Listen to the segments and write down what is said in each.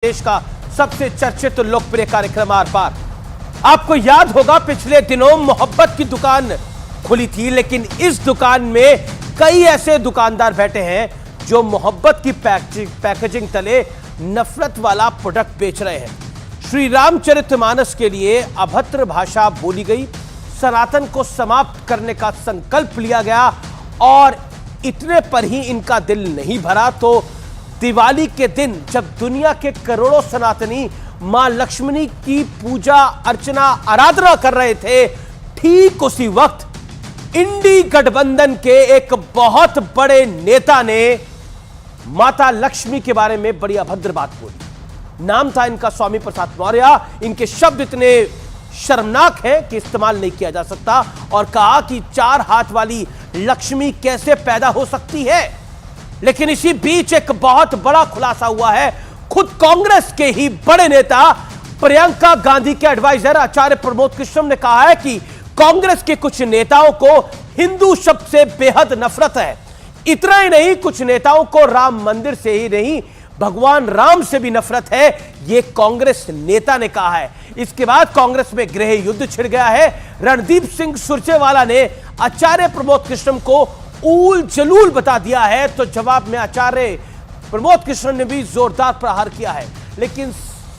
देश का सबसे चर्चित तो लोकप्रिय कार्यक्रम आर पार। आपको याद होगा पिछले दिनों मोहब्बत की दुकान खुली थी, लेकिन इस दुकान में कई ऐसे दुकानदार बैठे हैं जो मोहब्बत की पैकेजिंग तले नफरत वाला प्रोडक्ट बेच रहे हैं। श्री रामचरितमानस के लिए अभद्र भाषा बोली गई, सनातन को समाप्त करने का संकल्प लिया गया और इतने पर ही इनका दिल नहीं भरा तो दिवाली के दिन जब दुनिया के करोड़ों सनातनी मां लक्ष्मी की पूजा अर्चना आराधना कर रहे थे, ठीक उसी वक्त इंडी गठबंधन के एक बहुत बड़े नेता ने माता लक्ष्मी के बारे में बड़ी अभद्र बात बोली। नाम था इनका स्वामी प्रसाद मौर्य। इनके शब्द इतने शर्मनाक हैं कि इस्तेमाल नहीं किया जा सकता और कहा कि 4 हाथ वाली लक्ष्मी कैसे पैदा हो सकती है। लेकिन इसी बीच एक बहुत बड़ा खुलासा हुआ है। खुद कांग्रेस के ही बड़े नेता प्रियंका गांधी के एडवाइजर आचार्य प्रमोद कृष्णम ने कहा है कि कांग्रेस के कुछ नेताओं को हिंदू शब्द से बेहद नफरत है। इतना ही नहीं, कुछ नेताओं को राम मंदिर से ही नहीं भगवान राम से भी नफरत है, यह कांग्रेस नेता ने कहा है। इसके बाद कांग्रेस में गृह युद्ध छिड़ गया है। रणदीप सिंह सुरजेवाला ने आचार्य प्रमोद कृष्णम को ऊल जलूल बता दिया है, तो जवाब में आचार्य प्रमोद कृष्ण ने भी जोरदार प्रहार किया है। लेकिन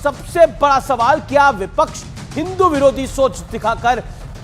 सबसे बड़ा सवाल, क्या विपक्ष हिंदू विरोधी सोच दिखाकर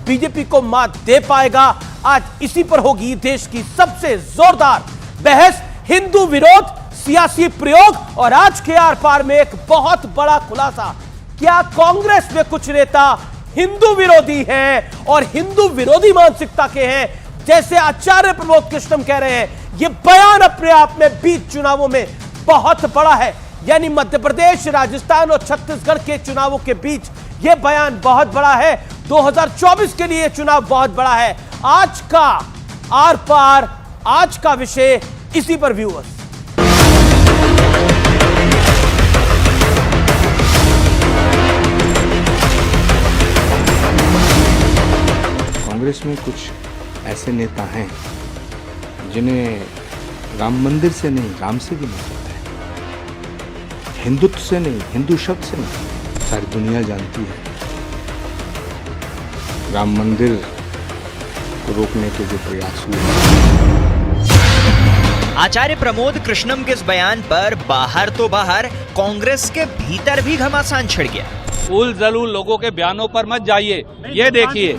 बीजेपी को मात दे पाएगा? आज इसी पर होगी देश की सबसे जोरदार बहस। हिंदू विरोध सियासी प्रयोग और आज के आर पार में एक बहुत बड़ा खुलासा। क्या कांग्रेस में कुछ नेता हिंदू विरोधी हैं और हिंदू विरोधी मानसिकता के हैं, जैसे आचार्य प्रमोद कृष्णम कह रहे हैं? यह बयान अपने आप में बीच चुनावों में बहुत बड़ा है। यानी मध्य प्रदेश, राजस्थान और छत्तीसगढ़ के चुनावों के बीच यह बयान बहुत बड़ा है। 2024 के लिए चुनाव बहुत बड़ा है। आज का आर पार, आज का विषय इसी पर व्यूअर्स। कांग्रेस में कुछ ऐसे नेता हैं जिन्हें राम मंदिर से नहीं, राम से भी नफरत है। हिंदुत्व से नहीं, हिंदू शब्द से नहीं। सारी दुनिया जानती है राम मंदिर को रोकने के जो प्रयास हुए। आचार्य प्रमोद कृष्णम के इस बयान पर बाहर तो बाहर, कांग्रेस के भीतर भी घमासान छिड़ गया। उल जलूल लोगों के बयानों पर मत जाइए, ये देखिए।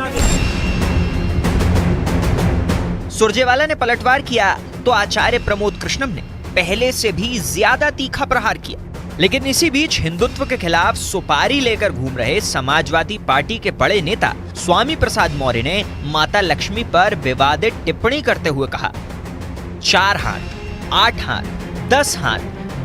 सुरजेवाला ने पलटवार किया तो आचार्य प्रमोद कृष्णम ने पहले से भी ज्यादा तीखा प्रहार किया। लेकिन इसी बीच हिंदुत्व के खिलाफ सुपारी लेकर घूम रहे समाजवादी पार्टी के बड़े नेता स्वामी प्रसाद मौर्य ने माता लक्ष्मी पर विवादित टिप्पणी करते हुए कहा, 4 हाथ, 8 हाथ, 10 हाथ,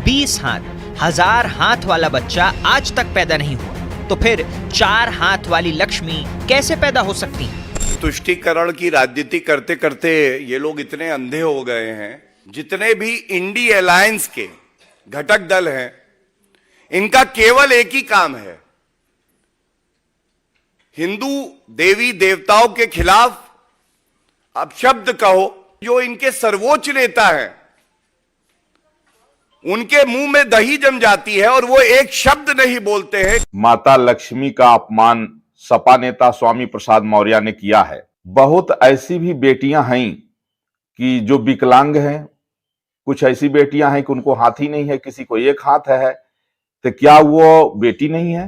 20 हाथ, 1000 हाथ वाला बच्चा आज तक पैदा नहीं हुआ, तो फिर 4 हाथ वाली लक्ष्मी कैसे पैदा हो सकती है? तुष्टीकरण की राजनीति करते करते ये लोग इतने अंधे हो गए हैं। जितने भी इंडी अलायंस के घटक दल हैं, इनका केवल एक ही काम है, हिंदू देवी देवताओं के खिलाफ अपशब्द कहो। जो इनके सर्वोच्च नेता हैं, उनके मुंह में दही जम जाती है और वो एक शब्द नहीं बोलते हैं। माता लक्ष्मी का अपमान सपा नेता स्वामी प्रसाद मौर्य ने किया है। बहुत ऐसी भी बेटियां हैं कि जो विकलांग हैं, कुछ ऐसी बेटियां हैं कि उनको हाथ ही नहीं है, किसी को एक हाथ है, तो क्या वो बेटी नहीं है?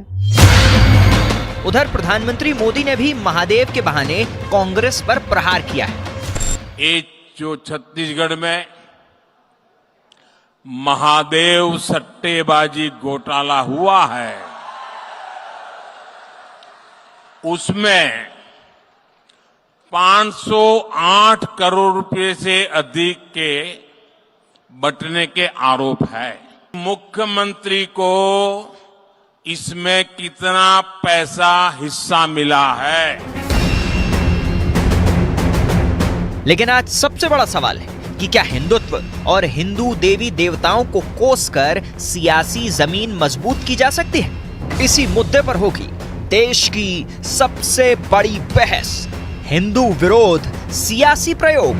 उधर प्रधानमंत्री मोदी ने भी महादेव के बहाने कांग्रेस पर प्रहार किया है। ये जो छत्तीसगढ़ में महादेव सट्टेबाजी घोटाला हुआ है, उसमें 508 करोड़ रुपए से अधिक के बंटने के आरोप है। मुख्यमंत्री को इसमें कितना पैसा हिस्सा मिला है? लेकिन आज सबसे बड़ा सवाल है कि क्या हिंदुत्व और हिंदू देवी देवताओं को कोसकर सियासी जमीन मजबूत की जा सकती है? इसी मुद्दे पर होगी देश की सबसे बड़ी बहस, हिंदू विरोध सियासी प्रयोग।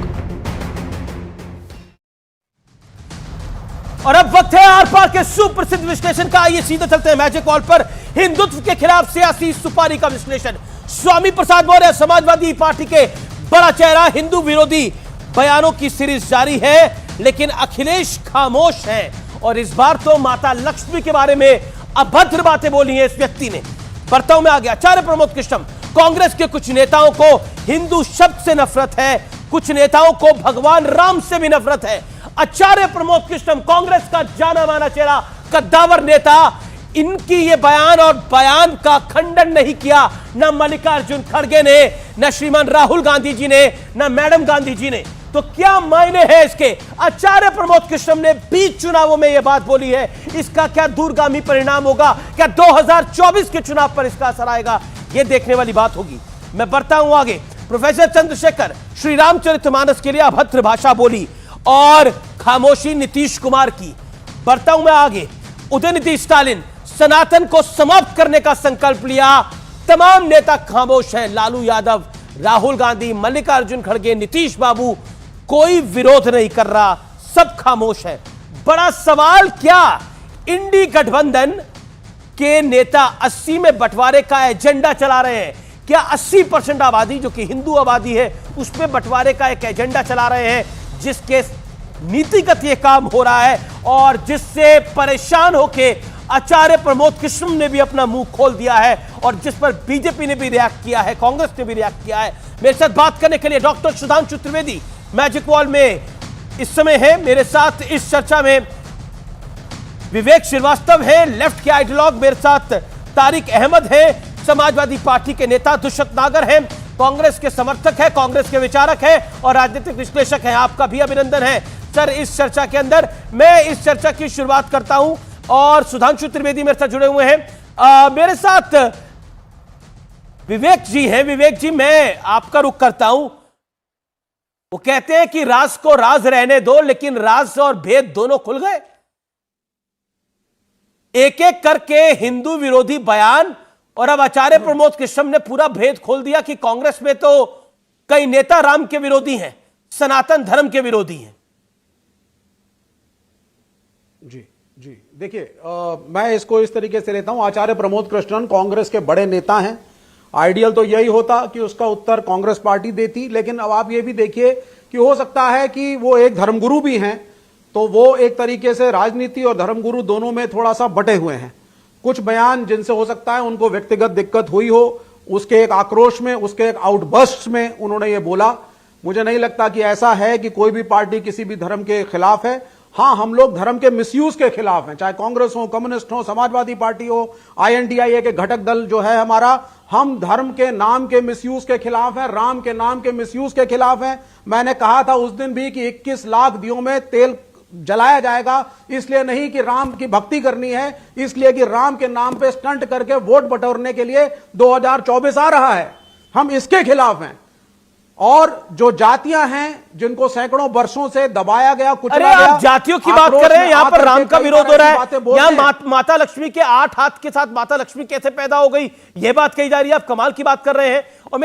और अब वक्त है आर पार के सुप्रसिद्ध विश्लेषण का। आइए सीधे चलते हैं मैजिक वॉल पर। हिंदुत्व के खिलाफ सियासी सुपारी का विश्लेषण। स्वामी प्रसाद मौर्य समाजवादी पार्टी के बड़ा चेहरा, हिंदू विरोधी बयानों की सीरीज जारी है, लेकिन अखिलेश खामोश है। और इस बार तो माता लक्ष्मी के बारे में अभद्र बातें बोली हैं इस व्यक्ति ने। बर्ताव में आ गया आचार्य प्रमोद कृष्णम। कांग्रेस के कुछ नेताओं को हिंदू शब्द से नफरत है, कुछ नेताओं को भगवान राम से भी नफरत है। आचार्य प्रमोद कृष्णम, कांग्रेस का जाना माना चेहरा, कद्दावर नेता, इनकी ये बयान और बयान का खंडन नहीं किया न मल्लिकार्जुन खड़गे ने, न श्रीमान राहुल गांधी जी ने, न मैडम गांधी जी ने। तो क्या मायने हैं इसके? आचार्य प्रमोद कृष्णम ने बीच चुनावों में यह बात बोली है, इसका क्या दूरगामी परिणाम होगा? क्या 2024 के चुनाव पर इसका असर आएगा? यह देखने वाली बात होगी। मैं बढ़ता हूं आगे। प्रोफेसर चंद्रशेखर श्री रामचरितमानस के लिए अभद्र भाषा बोली और खामोशी नीतीश कुमार की। बढ़ता हूं मैं आगे। उदयनिधि स्टालिन सनातन को समाप्त करने का संकल्प लिया, तमाम नेता खामोश हैं। लालू यादव, राहुल गांधी, मल्लिकार्जुन खड़गे, नीतीश बाबू, कोई विरोध नहीं कर रहा, सब खामोश है। बड़ा सवाल, क्या इंडी गठबंधन के नेता 80 में बंटवारे का एजेंडा चला रहे हैं? क्या 80% आबादी जो कि हिंदू आबादी है उस पर बंटवारे का एक एजेंडा चला रहे हैं, जिसके नीतिगत यह काम हो रहा है और जिससे परेशान होके आचार्य प्रमोद कृष्णम ने भी अपना मुंह खोल दिया है और जिस पर बीजेपी ने भी रिएक्ट किया है, कांग्रेस ने भी रिएक्ट किया है। मेरे साथ बात करने के लिए doctor Sudhanshu Trivedi magic wall में इस समय है मेरे साथ। इस चर्चा में विवेक श्रीवास्तव है, लेफ्ट के आइडियोलॉग, मेरे साथ तारिक अहमद है, समाजवादी पार्टी के नेता दुष्यंत नागर हैं, कांग्रेस के समर्थक है, कांग्रेस के विचारक है और राजनीतिक विश्लेषक है। आपका भी अभिनंदन है सर इस चर्चा के अंदर। मैं इस चर्चा की शुरुआत करता हूं और सुधांशु त्रिवेदी मेरे साथ जुड़े हुए हैं। मेरे साथ विवेक जी हैं। विवेक जी, मैं आपका रुख करता हूं। वो कहते हैं कि राज को राज रहने दो, लेकिन राज और भेद दोनों खुल गए। एक एक करके हिंदू विरोधी बयान और अब आचार्य प्रमोद कृष्णम ने पूरा भेद खोल दिया कि कांग्रेस में तो कई नेता राम के विरोधी हैं, सनातन धर्म के विरोधी हैं। जी देखिए, मैं इसको इस तरीके से लेता हूं। आचार्य प्रमोद कृष्णन कांग्रेस के बड़े नेता हैं। आइडियल तो यही होता कि उसका उत्तर कांग्रेस पार्टी देती, लेकिन अब आप ये भी देखिए कि हो सकता है कि वो एक धर्मगुरु भी हैं, तो वो एक तरीके से राजनीति और धर्मगुरु दोनों में थोड़ा सा बटे हुए हैं। कुछ बयान जिनसे हो सकता है उनको व्यक्तिगत दिक्कत हुई हो, उसके एक आक्रोश में, उसके एक आउटबर्स्ट में उन्होंने ये बोला। मुझे नहीं लगता कि ऐसा है कि कोई भी पार्टी किसी भी धर्म के खिलाफ है। हां, हम लोग धर्म के मिसयूज के खिलाफ हैं, चाहे कांग्रेस हो, कम्युनिस्ट हो, समाजवादी पार्टी हो, INDIA के घटक दल जो है हमारा, हम धर्म के नाम के मिसयूज के खिलाफ हैं, राम के नाम के मिसयूज के खिलाफ हैं। मैंने कहा था उस दिन भी कि 21 लाख दियों में तेल जलाया जाएगा, इसलिए नहीं कि राम की भक्ति करनी है, इसलिए कि राम के नाम पे स्टंट करके वोट बटोरने के लिए 2024 आ रहा है। हम इसके खिलाफ हैं। और जो जातियां हैं जिनको सैकड़ों वर्षों से दबाया गया, कुचला गया, आप जातियों की बात कर रहे हैं, यहां पर राम का विरोध हो रहा है। यहां माता लक्ष्मी के 8 हाथ के साथ माता लक्ष्मी कैसे पैदा हो गई, यह बात कही जा रही है। आप कमाल की बात कर रहे हैं। और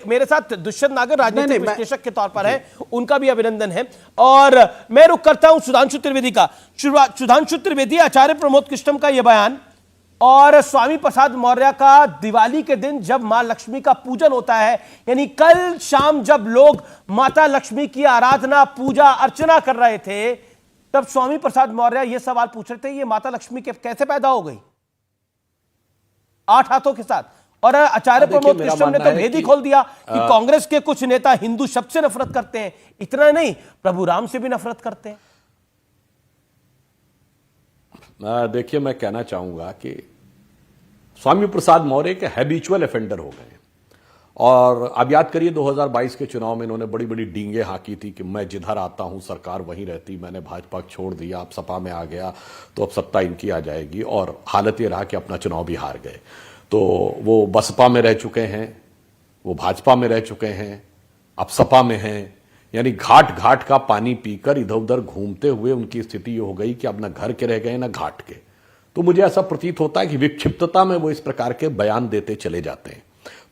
मेरे साथ दुष्यंत नागर राजनीतिक विश्लेषक के तौर पर है, उनका भी अभिनंदन है। और मैं रुख करता हूं सुधांशु त्रिवेदी का। सुधांशु त्रिवेदी, आचार्य प्रमोद कृष्णम का यह बयान और स्वामी प्रसाद मौर्य का दिवाली के दिन जब मां लक्ष्मी का पूजन होता है, यानी कल शाम जब लोग माता लक्ष्मी की आराधना, पूजा अर्चना कर रहे थे, तब स्वामी प्रसाद मौर्य यह सवाल पूछ रहे थे, ये माता लक्ष्मी के कैसे पैदा हो गई 8 हाथों के साथ। और आचार्य प्रमोद कृष्णम ने तो भेद ही खोल दिया कि कांग्रेस के कुछ नेता हिंदू शब्द से नफरत करते हैं। इतना नहीं, प्रभु राम से भी नफरत करते हैं। देखिए, मैं कहना चाहूंगा कि स्वामी प्रसाद मौर्य के हैबिचुअल ऑफेंडर हो गए। और अब याद करिए 2022 के चुनाव में इन्होंने बड़ी बड़ी डींगे हाँकी थी कि मैं जिधर आता हूं सरकार वहीं रहती, मैंने भाजपा छोड़ दिया, अब सपा में आ गया तो अब सत्ता इनकी आ जाएगी। और हालत ये रहा कि अपना चुनाव भी हार गए। तो वो बसपा में रह चुके हैं, वो भाजपा में रह चुके हैं, अब सपा में हैं। यानी घाट घाट का पानी पीकर इधर उधर घूमते हुए उनकी स्थिति ये हो गई कि अब ना घर के रह गए ना घाट के। तो मुझे ऐसा प्रतीत होता है कि विक्षिप्तता में वो इस प्रकार के बयान देते चले जाते हैं,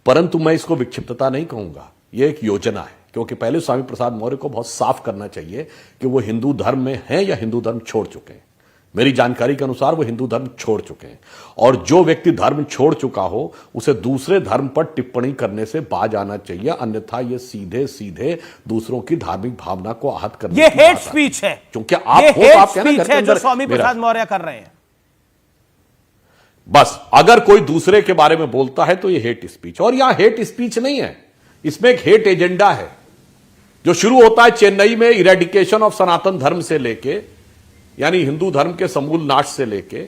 परंतु मैं इसको विक्षिप्तता नहीं कहूंगा, ये एक योजना है। क्योंकि पहले स्वामी प्रसाद मौर्य को बहुत साफ करना चाहिए कि वो हिंदू धर्म में हैं या हिंदू धर्म छोड़ चुके हैं। मेरी जानकारी के अनुसार वो हिंदू धर्म छोड़ चुके हैं, और जो व्यक्ति धर्म छोड़ चुका हो उसे दूसरे धर्म पर टिप्पणी करने से बाज आना चाहिए, अन्यथा ये सीधे सीधे दूसरों की धार्मिक भावना को आहत करने ये की हेट बात है। स्पीच है, क्योंकि आप ये हो तो हेट आप कहना घर स्पीच के है जो अंदर स्वामी मेरा- प्रसाद मौर्य कर रहे हैं। बस अगर कोई दूसरे के बारे में बोलता है तो ये हेट स्पीच, और यहां हेट स्पीच नहीं है, इसमें एक हेट एजेंडा है जो शुरू होता है चेन्नई में इरेडिकेशन ऑफ सनातन धर्म से लेके, यानी हिंदू धर्म के समूल नाश से लेके,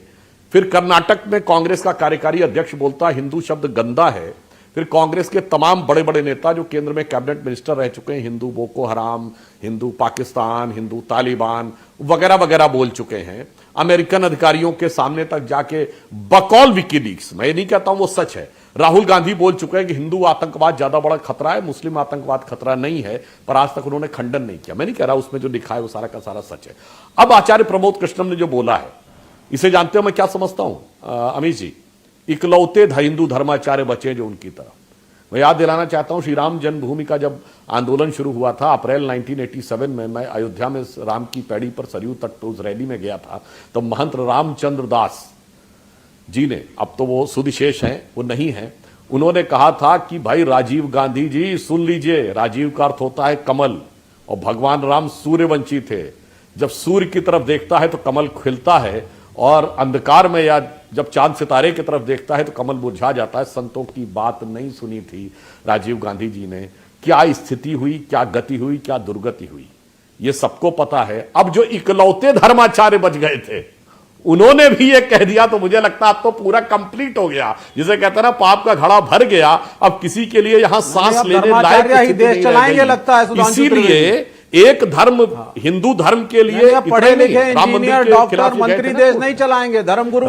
फिर कर्नाटक में कांग्रेस का कार्यकारी अध्यक्ष बोलता है हिंदू शब्द गंदा है, फिर कांग्रेस के तमाम बड़े बड़े नेता जो केंद्र में कैबिनेट मिनिस्टर रह चुके हैं हिंदू बोको हराम, हिंदू पाकिस्तान, हिंदू तालिबान वगैरह वगैरह बोल चुके हैं, अमेरिकन अधिकारियों के सामने तक जाके बकौल विकीलीक्स, मैं नहीं कहता हूं वो सच है, राहुल गांधी बोल चुके हैं कि हिंदू आतंकवाद ज्यादा बड़ा खतरा है, मुस्लिम आतंकवाद खतरा नहीं है, पर आज तक उन्होंने खंडन नहीं किया। मैं नहीं कह रहा उसमें जो लिखा है वो सारा का सारा सच है। अब आचार्य प्रमोद कृष्णम ने जो बोला है, इसे जानते हो मैं क्या समझता हूं अमित जी, इकलौते हिंदू धर्माचार्य बचे जो उनकी तरफ। मैं याद दिलाना चाहता हूं, श्री राम जन्मभूमि का जब आंदोलन शुरू हुआ था अप्रैल 1987 में, मैं अयोध्या में राम की पैड़ी पर सरयू तट पर उस रैली में गया था, तो महंत रामचंद्र दास जी ने, अब तो वो सुदिशेष हैं, वो नहीं है, उन्होंने कहा था कि भाई राजीव गांधी जी सुन लीजिए, राजीव का अर्थ होता है कमल, और भगवान राम सूर्यवंशी थे, जब सूर्य की तरफ देखता है तो कमल खिलता है, और अंधकार में या जब चांद सितारे की तरफ देखता है तो कमल मुरझा जाता है। संतों की बात नहीं सुनी थी राजीव गांधी जी ने। क्या स्थिति हुई, क्या गति हुई, क्या दुर्गति हुई, ये सबको पता है। अब जो इकलौते धर्माचार्य बच गए थे उन्होंने भी ये कह दिया, तो मुझे लगता है अब तो पूरा कंप्लीट हो गया, जिसे कहते हैं ना पाप का घड़ा भर गया, अब किसी के लिए यहां सांस लेने लायक ही देश चलाएंगे लगता है। इसीलिए एक धर्म हिंदू धर्म के लिए पढ़े लिखे इंजीनियर डॉक्टर मंत्री देश नहीं चलाएंगे, धर्म गुरु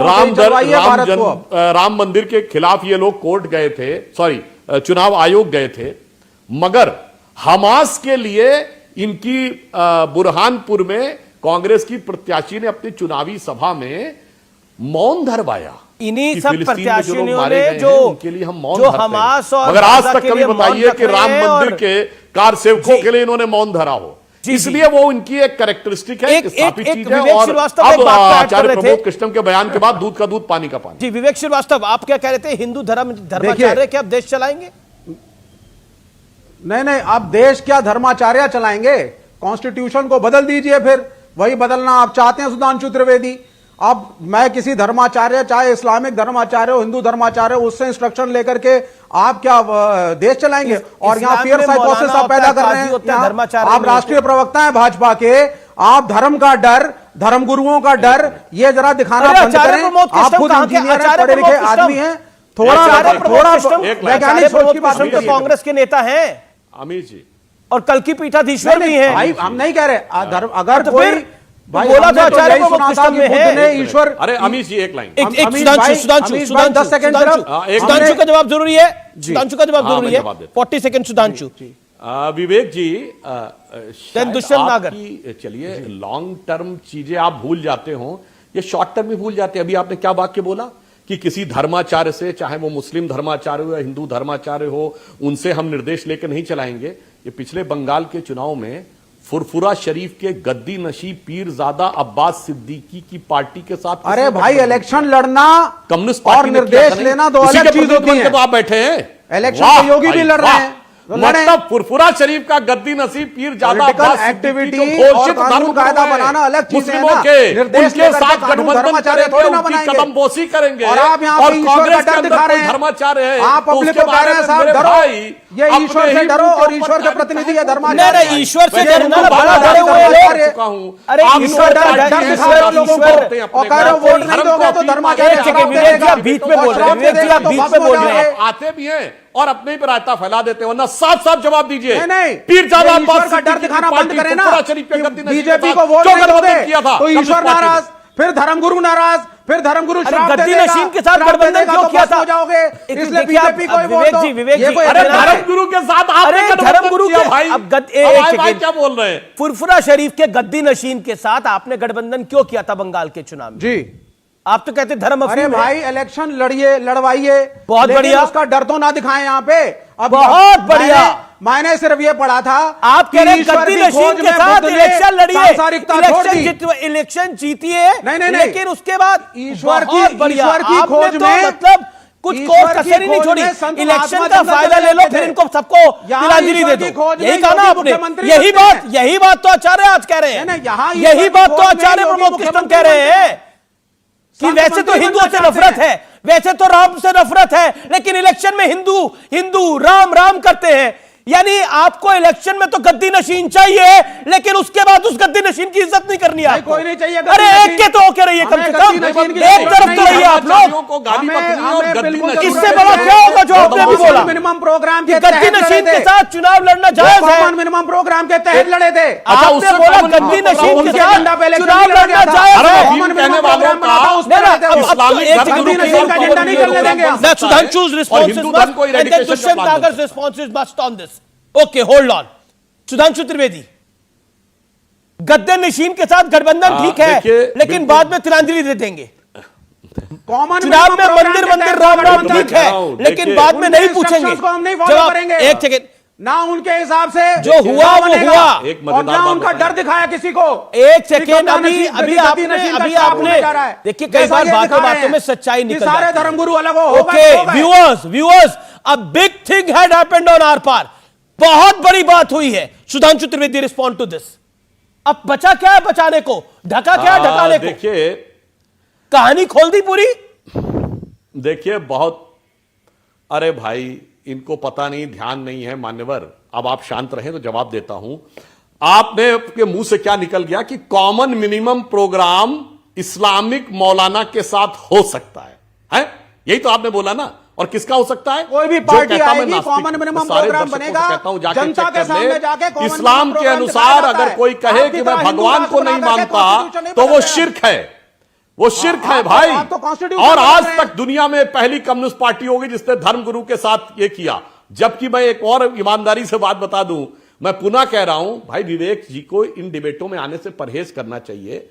राम मंदिर के खिलाफ ये लोग कोर्ट गए थे, सॉरी चुनाव आयोग गए थे, मगर हमास के लिए इनकी बुरहानपुर में कांग्रेस की प्रत्याशी ने अपनी चुनावी सभा में मौन धरवाया। इन्हीं सब प्रत्याशियों ने जो उनके लिए हम मौन जो हमास और मगर आज तक कभी बताइए कि राम मंदिर के कार सेवकों के लिए इन्होंने मौन धरा हो। इसलिए वो उनकी एक कैरेक्टरिस्टिक है, स्थापित चीज है। और अब आचार्य प्रमोद कृष्णम के बयान के बाद दूध का दूध पानी का पानी। जी विवेक श्रीवास्तव, आप क्या कह रहे थे, हिंदू धर्माचार्य क्या अब देश चलाएंगे? नहीं, अब देश क्या धर्माचार्य चलाएंगे? कॉन्स्टिट्यूशन को बदल दीजिए, फिर वही बदलना आप चाहते हैं सुधांशु त्रिवेदी। अब मैं किसी धर्माचार्य, चाहे इस्लामिक धर्माचार्य हो, हिंदू धर्माचार्य हो, उससे इंस्ट्रक्शन लेकर के आप क्या देश चलाएंगे? और यहाँ फियर साइकोसिस आप पैदा कर रहे हैं। आप राष्ट्रीय प्रवक्ता हैं भाजपा के, आप धर्म का डर, धर्म गुरुओं का डर ये जरा दिखाना बंद करें। आप खुद इंजीनियर हैं, पढ़े लिखे आदमी हैं, थोड़ा वैज्ञानिक सोच की बात कीजिए। कांग्रेस के नेता हैं अमित जी, और कल की पीठाधीश्वर भी हैं। भाई हम नहीं कह रहे अगर तो कोई बोला तो आचार्य प्रमोद कृष्णम में है ईश्वर। अरे अमित जी एक लाइन, सुधांशु 10 सेकंड सुधांशु का जवाब जरूरी है, सुधांशु का जवाब जरूरी है। 40 सेकंड सुधांशु। विवेक जी, दुष्यंत नागर, चलिए लॉन्ग टर्म चीजें आप भूल जाते हो, ये शॉर्ट टर्म में भूल जाते हैं। अभी आपने क्या वाक्य बोला कि किसी धर्माचार्य से, चाहे वो मुस्लिम धर्माचार्य हो या हिंदू धर्माचार्य हो, उनसे हम निर्देश लेकर नहीं चलाएंगे। ये पिछले बंगाल के चुनाव में फुरफुरा शरीफ के गद्दी नशीब पीरजादा अब्बास सिद्दीकी की पार्टी के साथ, अरे भाई इलेक्शन लड़ना कम्युनिस्ट और निर्देश लेना दो अलग चीज होती है। तो आप बैठे हैं, इलेक्शन में योगी भी लड़ रहे हैं, मतलब फुरफुरा शरीफ का गद्दी नसीब पीरजादा एक्टिविटी और कानून कायदा बनाना अलग चीज है ना। निर्देश के साथ गठबंधन करेंगे, उनकी कदमबोसी करेंगे। और आप यहाँ पे ईश्वर का डर दिखा रहे हैं, धर्माचार्य है, आप पब्लिक को कह रहे हैं साहब डरो, ये ईश्वर से डरो, और ईश्वर के प्रतिनिधि है धर्माचार्य। ईश्वर से डरना बड़ा डरे हुए लोग। अरे ईश्वर डर दिखा रहे हो लोगों को और कह रहे हो वोट नहीं दोगे तो धर्माचार्य। विवेक जी आप बीच में बोल रहे हैं, विवेक जी आप बीच में बोल रहे हैं। आते भी हैं और अपने पर रायता फैला देते हैं, वरना साफ साफ जवाब दीजिए। नहीं, पीरजादा ईश्वर का डर दिखाना बंद करें ना। बीजेपी को वोट नहीं दोगे तो ईश्वर नाराज, फिर धर्मगुरु नाराज, फिर धर्मगुरु गद्दी नशीन के साथ गठबंधन क्यों किया था? हो जाओगे, इसलिए बीजेपी को विवेक जी, विवेक जी, अरे धर्मगुरु के साथ आपने धर्मगुरु के भाई, अब भाई क्या बोल रहे हैं? फुरफुरा शरीफ के गद्दी नशीन के साथ आपने गठबंधन क्यों किया था बंगाल के चुनाव में? जी आप तो कहते धर्म। अरे भाई इलेक्शन लड़िए, लड़वाइए, बहुत बढ़िया, उसका डर तो ना दिखाएं यहाँ पे। अब बहुत बढ़िया। मैंने सिर्फ ये पढ़ा था, आप कह रहे हैं ईश्वर गद्दी की नशीन खोज के में साथ बुद्ध ने इलेक्शन लड़िए, सांसारिकता छोड़ दी। इलेक्शन जीतिए, नहीं। लेकिन उसके बाद ईश्वर की बहुत बढ़िया, ईश्वर की आपने खोज तो में, मतलब कुछ ईश्वर कोर्स की कसर ही नहीं खोज छोड़ी, में संत इलेक्शन महात्मा का जंगल फायदा चले ले लो, गए फिर थे। इनको सबको यहाँ तिलांजलि ईश्वर दे की दो। खोज यही में कहा ना योगी आपने, मुख्यमंत्री यही बनते बात हैं। यही बात तो आचार्य आज कह रहे हैं, नहीं, यहाँ यही ईश्वर की बात तो खोज में आचार्य योगी प्रमोद कृष्ण मुख्यमंत्री कह रहे बनते हैं कि संत वैसे तो मंत्री हिंदुओं से बनना नफरत चाहते है, वैसे तो राम से नफरत है, लेकिन इलेक्शन में हिंदू राम राम करते हैं। यानी आपको इलेक्शन में तो गद्दी नशीन चाहिए, लेकिन उसके बाद उस गद्दी नशीन की इज्जत नहीं करनी है आपको। कोई नहीं चाहिए गद्दी अरे एक नशीन। के तो होके रहिए कम से कम, एक तरफ तो रहिए आप लोग। इससे बड़ा क्या होगा जो आपने भी बोला, मिनिमम प्रोग्राम कि गद्दी नशीन के साथ चुनाव लड़ना जायज है। कॉमन मिनिमम प्रोग्राम के तहत लड़े थे। आपने बोला गद्दी नशीन के साथ चुनाव लड़ना जायज है। कॉमन मिनिमम प्रोग्राम बना था, उस पर लड़े थे। गद्दी नशीन का एजेंडा नहीं चलने देंगे हम। Now Sudhanshu's response is must, and then Dushyant Nagar's response is must on this. Okay, hold on. Sudhanshu Trivedi, गद्दे नशीन के साथ गठबंधन ठीक है, लेकिन बाद में तिलांजलि दे देंगे। चुनाव में मंदिर राम ठीक है, लेकिन बाद में नहीं पूछेंगे जवाब। एक सेकेंड, ना उनके हिसाब से जो हुआ वो हुआ, और ना उनका डर दिखाया किसी को। एक सेकेंड, अभी आपने देखिए कई बार बातों में सच्चाई निकल जाती है। सारे धर्मगुरु अलग हो। Okay viewers, a big thing had happened on Aar Paar. बहुत बड़ी बात हुई है। Sudhanshu Trivedi respond to this. अब बचा क्या है बचाने को, ढका क्या है ढकाने को? देखिए, कहानी खोल दी पूरी। देखिए बहुत, अरे भाई इनको पता नहीं, ध्यान नहीं है मान्यवर। अब आप शांत रहें तो जवाब देता हूं। आपने के मुंह से क्या निकल गया कि कॉमन मिनिमम प्रोग्राम इस्लामिक मौलाना के साथ हो सकता है? यही तो आपने बोला ना। और किसका हो सकता है? कोई भी पार्टी आएगी, कॉमन मिनिमम प्रोग्राम बनेगा, जनता के सामने जाके इस्लाम के अनुसार अगर कोई कहे कि मैं भगवान को नहीं मानता तो वो शिर्क है, वो शिर्क है भाई। और आज तक दुनिया में पहली कम्युनिस्ट पार्टी होगी जिसने धर्मगुरु के साथ ये किया। जबकि मैं एक और ईमानदारी से बात बता दूं, मैं पुनः कह रहा हूं भाई, विवेक जी को इन डिबेटों में आने से परहेज करना चाहिए।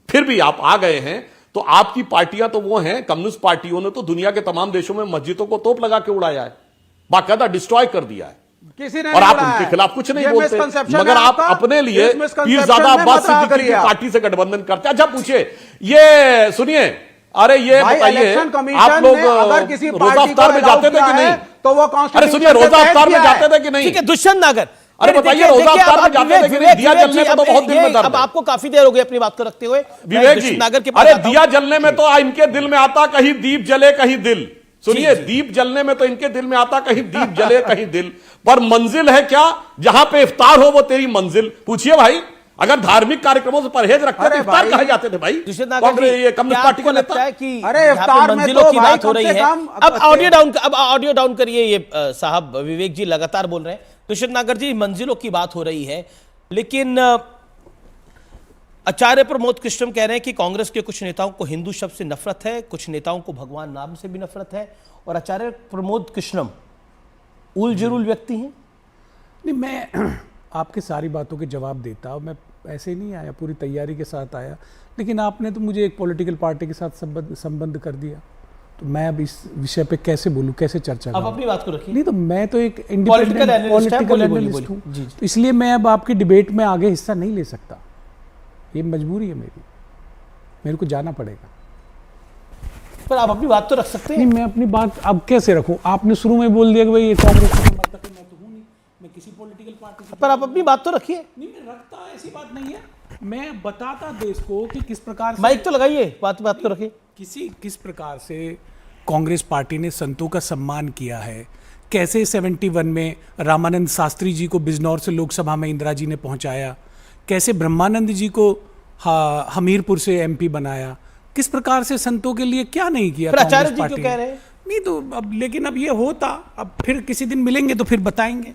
फिर भी आप आ गए हैं तो आपकी पार्टियां तो वो हैं, कम्युनिस्ट पार्टियों ने तो दुनिया के तमाम देशों में मस्जिदों को तोप लगा के उड़ाया है, बाकायदा डिस्ट्रॉय कर दिया है। किसी ने और आप उनके खिलाफ कुछ नहीं बोलते, मगर आप अपने लिए पीरजादा अब्बास सिद्दीकी की पार्टी से गठबंधन करते हैं। अच्छा पूछिए, ये सुनिए, अरे ये बताइए, आप लोग रोजा अफ्तार में जाते थे कि नहीं? तो वो अरे सुनिए, रोजा अफ्तार में जाते थे कि नहीं? ठीक है दुष्यंत नागर, अरे बताइए, रोजा अफ्तार में जाते थे कि नहीं? दिया जलने में तो बहुत दिल में दर्द है। अब आपको काफी देर हो गई अपनी बात को रखते हुए, विवेक जी। अरे दिया जलने में तो इनके दिल में आता कहीं दीप जले कहीं दिल। सुनिए, दीप जलने में तो इनके दिल में आता कहीं दीप जले कहीं दिल, पर मंजिल है क्या? जहां पे इफ्तार हो वो तेरी मंजिल। पूछिए भाई, अगर धार्मिक कार्यक्रमों से परहेज रखते थे इफ्तार कहे जाते थे भाई? कम्युनिस्ट पार्टी को लगता है कि अरे इफ्तार में मंजिलों तो की भाई बात हो रही है। अब ऑडियो डाउन करिए। ये साहब विवेक जी लगातार बोल रहे हैं। दुष्यंत नागर जी, मंजिलों की बात हो रही है, लेकिन आचार्य प्रमोद कृष्ण कह रहे हैं कि कांग्रेस के कुछ नेताओं को हिंदू शब्द से नफरत है, कुछ नेताओं को भगवान नाम से भी नफरत है, और आचार्य प्रमोद कृष्ण उल जरूल व्यक्ति हैं। नहीं, मैं आपके सारी बातों के जवाब देता, मैं ऐसे ही नहीं आया, पूरी तैयारी के साथ आया, लेकिन आपने तो मुझे एक पॉलिटिकल पार्टी के साथ संबंध कर दिया, तो मैं अब इस विषय पे कैसे बोलूं, कैसे चर्चा करूं? अब अपनी बात को रखिए। नहीं तो मैं तो एक इंडिपेंडेंट पॉलिटिकल एनालिस्ट हूं, तो इसलिए मैं अब आपकी डिबेट में आगे हिस्सा नहीं ले सकता। ये मजबूरी है मेरी, मेरे को जाना पड़ेगा। पर आप अपनी बात तो रख सकते हैं। नहीं, मैं अपनी बात अब कैसे रखूं? आपने शुरू में बोल दिया कि भाई ये कांग्रेस का समर्थक है, मैं तो हूं नहीं, मैं किसी पॉलिटिकल पार्टी से। पर आप अपनी बात तो रखिए। नहीं, मैं रखता, ऐसी बात नहीं है, मैं बताता देश को कि किस प्रकार से, माइक तो लगाइए, बात को रखिए, किस प्रकार से कांग्रेस पार्टी ने संतों का सम्मान किया है, कैसे 71 में रामानंद शास्त्री जी को बिजनौर से लोकसभा में इंदिरा जी ने पहुंचाया, कैसे ब्रह्मानंद जी को हमीरपुर से एमपी बनाया, किस प्रकार से संतों के लिए क्या नहीं किया आचार्य जी क्यों कह रहे हैं? नहीं तो अब, लेकिन अब ये होता, अब फिर किसी दिन मिलेंगे तो फिर बताएंगे।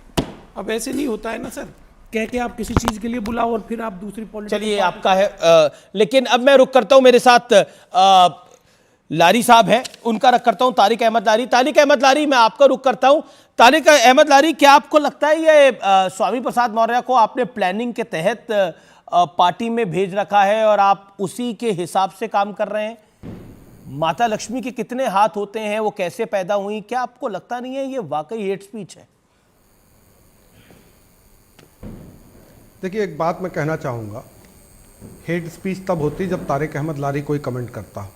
अब ऐसे नहीं होता है ना सर, कह के आप किसी चीज के लिए बुलाओ और फिर आप दूसरी पॉलिटिक्स। चलिए आपका है, लेकिन अब मैं रुक करता हूं, मेरे साथ लारी साहब हैं, उनका रख करता हूं तारिक अहमद लारी। तारिक अहमद लारी, मैं आपका रुक करता हूं। तारिक अहमद लारी, क्या आपको लगता है ये स्वामी प्रसाद मौर्य को आपने प्लानिंग के तहत पार्टी में भेज रखा है और आप उसी के हिसाब से काम कर रहे हैं? माता लक्ष्मी के कितने हाथ होते हैं, वो कैसे पैदा हुई? क्या आपको लगता नहीं है ये वाकई हेट स्पीच है? देखिए, एक बात मैं कहना चाहूँगा, हेट स्पीच तब होती जब तारिक अहमद लारी कोई कमेंट करता।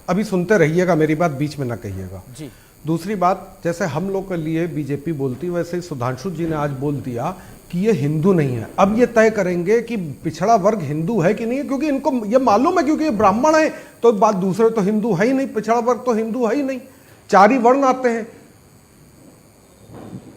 अभी सुनते रहिएगा मेरी बात, बीच में ना कहिएगा जी। दूसरी बात, जैसे हम लोग के लिए बीजेपी बोलती, वैसे ही सुधांशु जी ने आज बोल दिया कि ये हिंदू नहीं है। अब ये तय करेंगे कि पिछड़ा वर्ग हिंदू है कि नहीं है, क्योंकि इनको ये मालूम है, क्योंकि ये ब्राह्मण है तो बात, दूसरे तो हिंदू है ही नहीं, पिछड़ा वर्ग तो हिंदू है ही नहीं। 4 ही वर्ण आते हैं,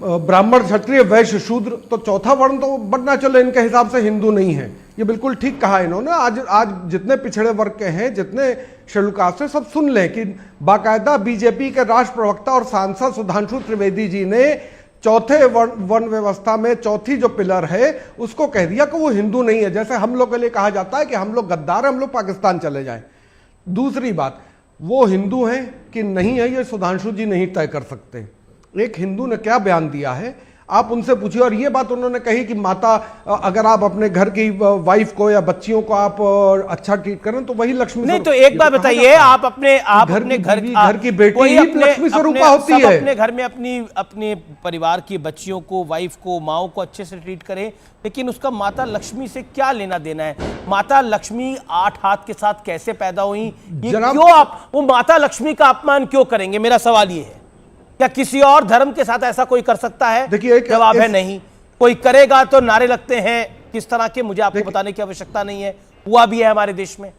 ब्राह्मण, क्षत्रिय, वैश्य, शूद्र, तो चौथा वर्ण तो बढ़ना चले इनके हिसाब से हिंदू नहीं है। ये बिल्कुल ठीक कहा इन्होंने। आज जितने पिछड़े वर्ग के हैं, जितने शेड्यूल कास्ट है, सब सुन लें कि बाकायदा बीजेपी के राष्ट्र प्रवक्ता और सांसद सुधांशु त्रिवेदी जी ने चौथे वर्ण व्यवस्था में चौथी जो पिलर है उसको कह दिया कि वो हिंदू नहीं है। जैसे हम लोग के लिए कहा जाता है कि हम लोग गद्दार हैं, हम लोग पाकिस्तान चले जाएं। दूसरी बात, वो हिंदू हैं कि नहीं है ये सुधांशु जी नहीं तय कर सकते। एक हिंदू ने क्या बयान दिया है आप उनसे पूछिए। और ये बात उन्होंने कही कि माता, अगर आप अपने घर की वाइफ को या बच्चियों को आप अच्छा ट्रीट करें तो वही लक्ष्मी नहीं। तो एक बात बताइए, आप अपने घर की बेटी ही लक्ष्मी स्वरूपा होती है। अपने घर में अपने परिवार की बच्चियों को, वाइफ को, माओ को अच्छे से ट्रीट करें, लेकिन उसका माता लक्ष्मी से क्या लेना देना है? माता लक्ष्मी 8 हाथ के साथ कैसे पैदा हुई? क्यों आप वो माता लक्ष्मी का अपमान क्यों करेंगे? मेरा सवाल ये है, क्या किसी और धर्म के साथ ऐसा कोई कर सकता है? देखिए, जवाब है नहीं। कोई करेगा तो नारे लगते हैं किस तरह के, मुझे आपको बताने की आवश्यकता नहीं है, हुआ भी है हमारे देश में।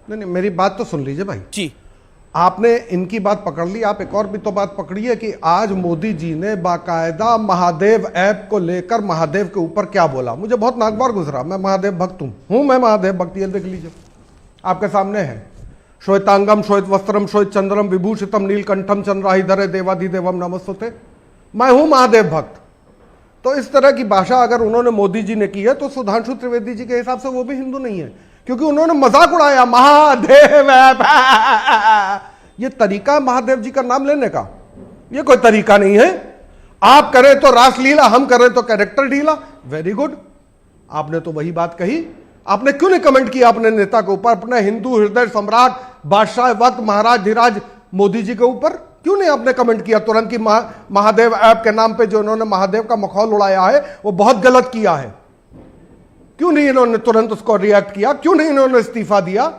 नहीं, मेरी बात तो सुन लीजिए भाई जी। आपने इनकी बात पकड़ ली, आप एक और भी तो बात पकड़िए कि आज मोदी जी ने बाकायदा महादेव ऐप को लेकर महादेव के ऊपर क्या बोला। मुझे बहुत नागवार गुजरा, मैं महादेव भक्त हूं, मैं महादेव भक्त, ये देख लीजिए आपके सामने है। श्वेतांगम श्वेत वस्त्रम श्वेत चंद्रम विभूषितम नीलकंठम चंद्राहिधरे देवाधिदेवम नमस्तुते, मैं हूं महादेव भक्त। तो इस तरह की भाषा अगर उन्होंने मोदी जी ने की है तो सुधांशु त्रिवेदी जी के हिसाब से वो भी हिंदू नहीं है, क्योंकि उन्होंने मजाक उड़ाया महादेव। ये तरीका महादेव जी का नाम लेने का, ये कोई तरीका नहीं है। आप करें तो रासलीला, हम करें तो कैरेक्टर ढीला। वेरी गुड, आपने तो वही बात कही। आपने क्यों नहीं कमेंट किया अपने नेता के ऊपर, अपने हिंदू हृदय सम्राट बादशाह वक्त महाराज धीराज मोदी जी के ऊपर क्यों नहीं आपने कमेंट किया तुरंत कि महादेव ऐप के नाम पे जो इन्होंने महादेव का मखौल उड़ाया है वो बहुत गलत किया है? क्यों नहीं इन्होंने तुरंत उसको रिएक्ट किया? क्यों नहीं इन्होंने इस्तीफा दिया?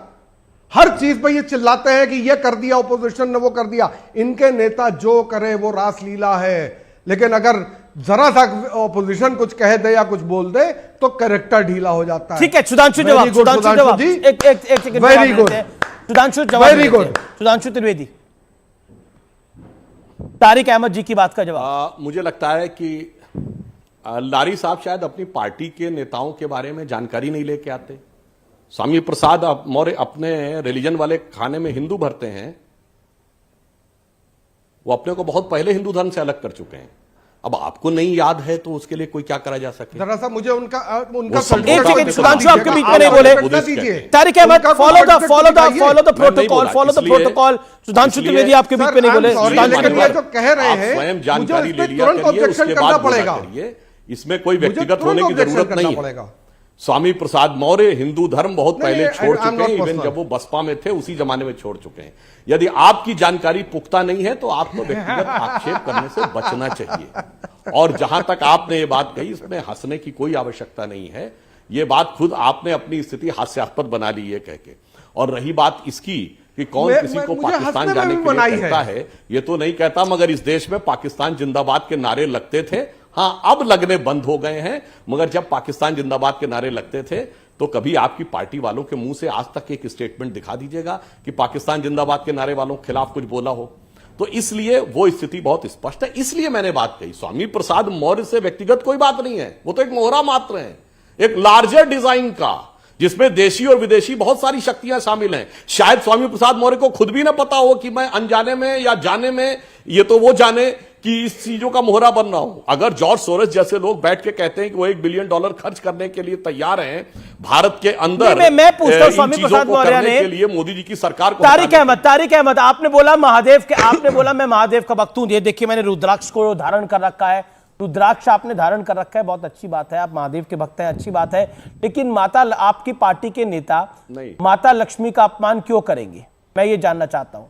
हर चीज पे ये चिल्लाते हैं कि ये कर दिया ऑपोजिशन ने, वो कर दिया। इनके नेता जो करे वो रासलीला है, लेकिन अगर जरा सा ऑपोजिशन कुछ कह दे या कुछ बोल दे तो कैरेक्टर ढीला हो जाता है। ठीक है, सुधांशु जवाब, सुधांशु जी, एक वेरी गुड, सुधांशु जवाब, वेरी गुड। सुधांशु त्रिवेदी, तारिक अहमद जी की बात का जवाब। मुझे लगता है कि लारी साहब शायद अपनी पार्टी के नेताओं के बारे में जानकारी नहीं लेके आते। स्वामी प्रसाद मौर्य अपने रिलीजन वाले खाने में हिंदू भरते हैं, वो अपने को बहुत पहले हिंदू धर्म से अलग कर चुके हैं। अब आपको नहीं याद है तो उसके लिए कोई क्या करा जा सके? जरा सा मुझे उनका सुधांशु आपके बीच में नहीं बोले। Tariq Ahmed, follow the protocol. Sudhanshu Trivedi आपके बीच में नहीं बोले। जो कह रहे हैं स्वयं जानकारी ले लिया करिए, उसके बाद बोला करिए। इसमें कोई व्यक्तिगत होने की जरूरत नहीं है। स्वामी प्रसाद मौर्य हिंदू धर्म बहुत पहले छोड़ चुके हैं, इवन जब वो बसपा में थे उसी जमाने में छोड़ चुके हैं। यदि आपकी जानकारी पुख्ता नहीं है तो आपको व्यक्तिगत आक्षेप करने से बचना चाहिए। और जहां तक आपने ये बात कही, इसमें हंसने की कोई आवश्यकता नहीं है। ये बात खुद आपने अपनी स्थिति हास्यास्पद बना ली है कह के। और रही बात इसकी कि कौन किसी को पाकिस्तान जाने के लिए कहता है, ये तो नहीं कहता, मगर इस देश में पाकिस्तान जिंदाबाद के नारे लगते थे। हाँ, अब लगने बंद हो गए हैं, मगर जब पाकिस्तान जिंदाबाद के नारे लगते थे तो कभी आपकी पार्टी वालों के मुंह से आज तक एक स्टेटमेंट दिखा दीजिएगा कि पाकिस्तान जिंदाबाद के नारे वालों के खिलाफ कुछ बोला हो। तो इसलिए वो स्थिति बहुत स्पष्ट है। इसलिए मैंने बात कही, स्वामी प्रसाद मौर्य से व्यक्तिगत कोई बात नहीं है, वो तो एक मोहरा मात्र है, एक लार्जर डिजाइन का, जिसमें देशी और विदेशी बहुत सारी शक्तियां शामिल हैं। शायद स्वामी प्रसाद मौर्य को खुद भी ना पता हो कि मैं अनजाने में या जाने में, ये तो वो जाने कि इस चीजों का मोहरा बन रहा हूं। अगर जॉर्ज सोरोस जैसे लोग बैठ के कहते हैं कि वो $1 बिलियन खर्च करने के लिए तैयार हैं भारत के अंदर, मैं पूछता हूं स्वामी प्रसाद मौर्य ने के लिए मोदी जी की सरकार को। तारिक अहमद, आपने बोला मैं महादेव का भक्त हूं। ये देखिए, मैंने रुद्राक्ष को धारण कर रखा है। रुद्राक्ष आपने धारण कर रखा है, बहुत अच्छी बात है, आप महादेव के भक्त हैं, अच्छी बात है। लेकिन आपकी पार्टी के नेता माता लक्ष्मी का अपमान क्यों करेंगे? मैं ये जानना चाहता हूं।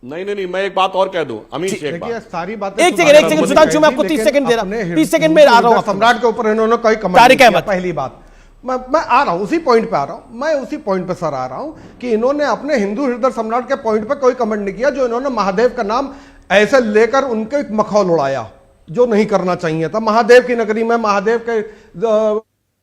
नहीं, मैं एक बात और कह दूं अमीश, एक बात। सारी बातें एक सेकंड सुधांशु, मैं आपको 30 सेकंड दे रहा हूं, 30 सेकंड में आ रहा हूं। सम्राट के ऊपर इन्होंने कोई कमेंट नहीं किया। पहली बात, मैं आ रहा हूं, उसी पॉइंट पे आ रहा हूं, मैं उसी पॉइंट पे सर आ रहा हूं कि इन्होंने अपने हिंदू हृदय सम्राट के पॉइंट पे कोई कमेंट नहीं किया, जो इन्होंने महादेव का नाम ऐसे लेकर उनके मखौल उड़ाया, जो नहीं करना चाहिए था। महादेव की नगरी में महादेव के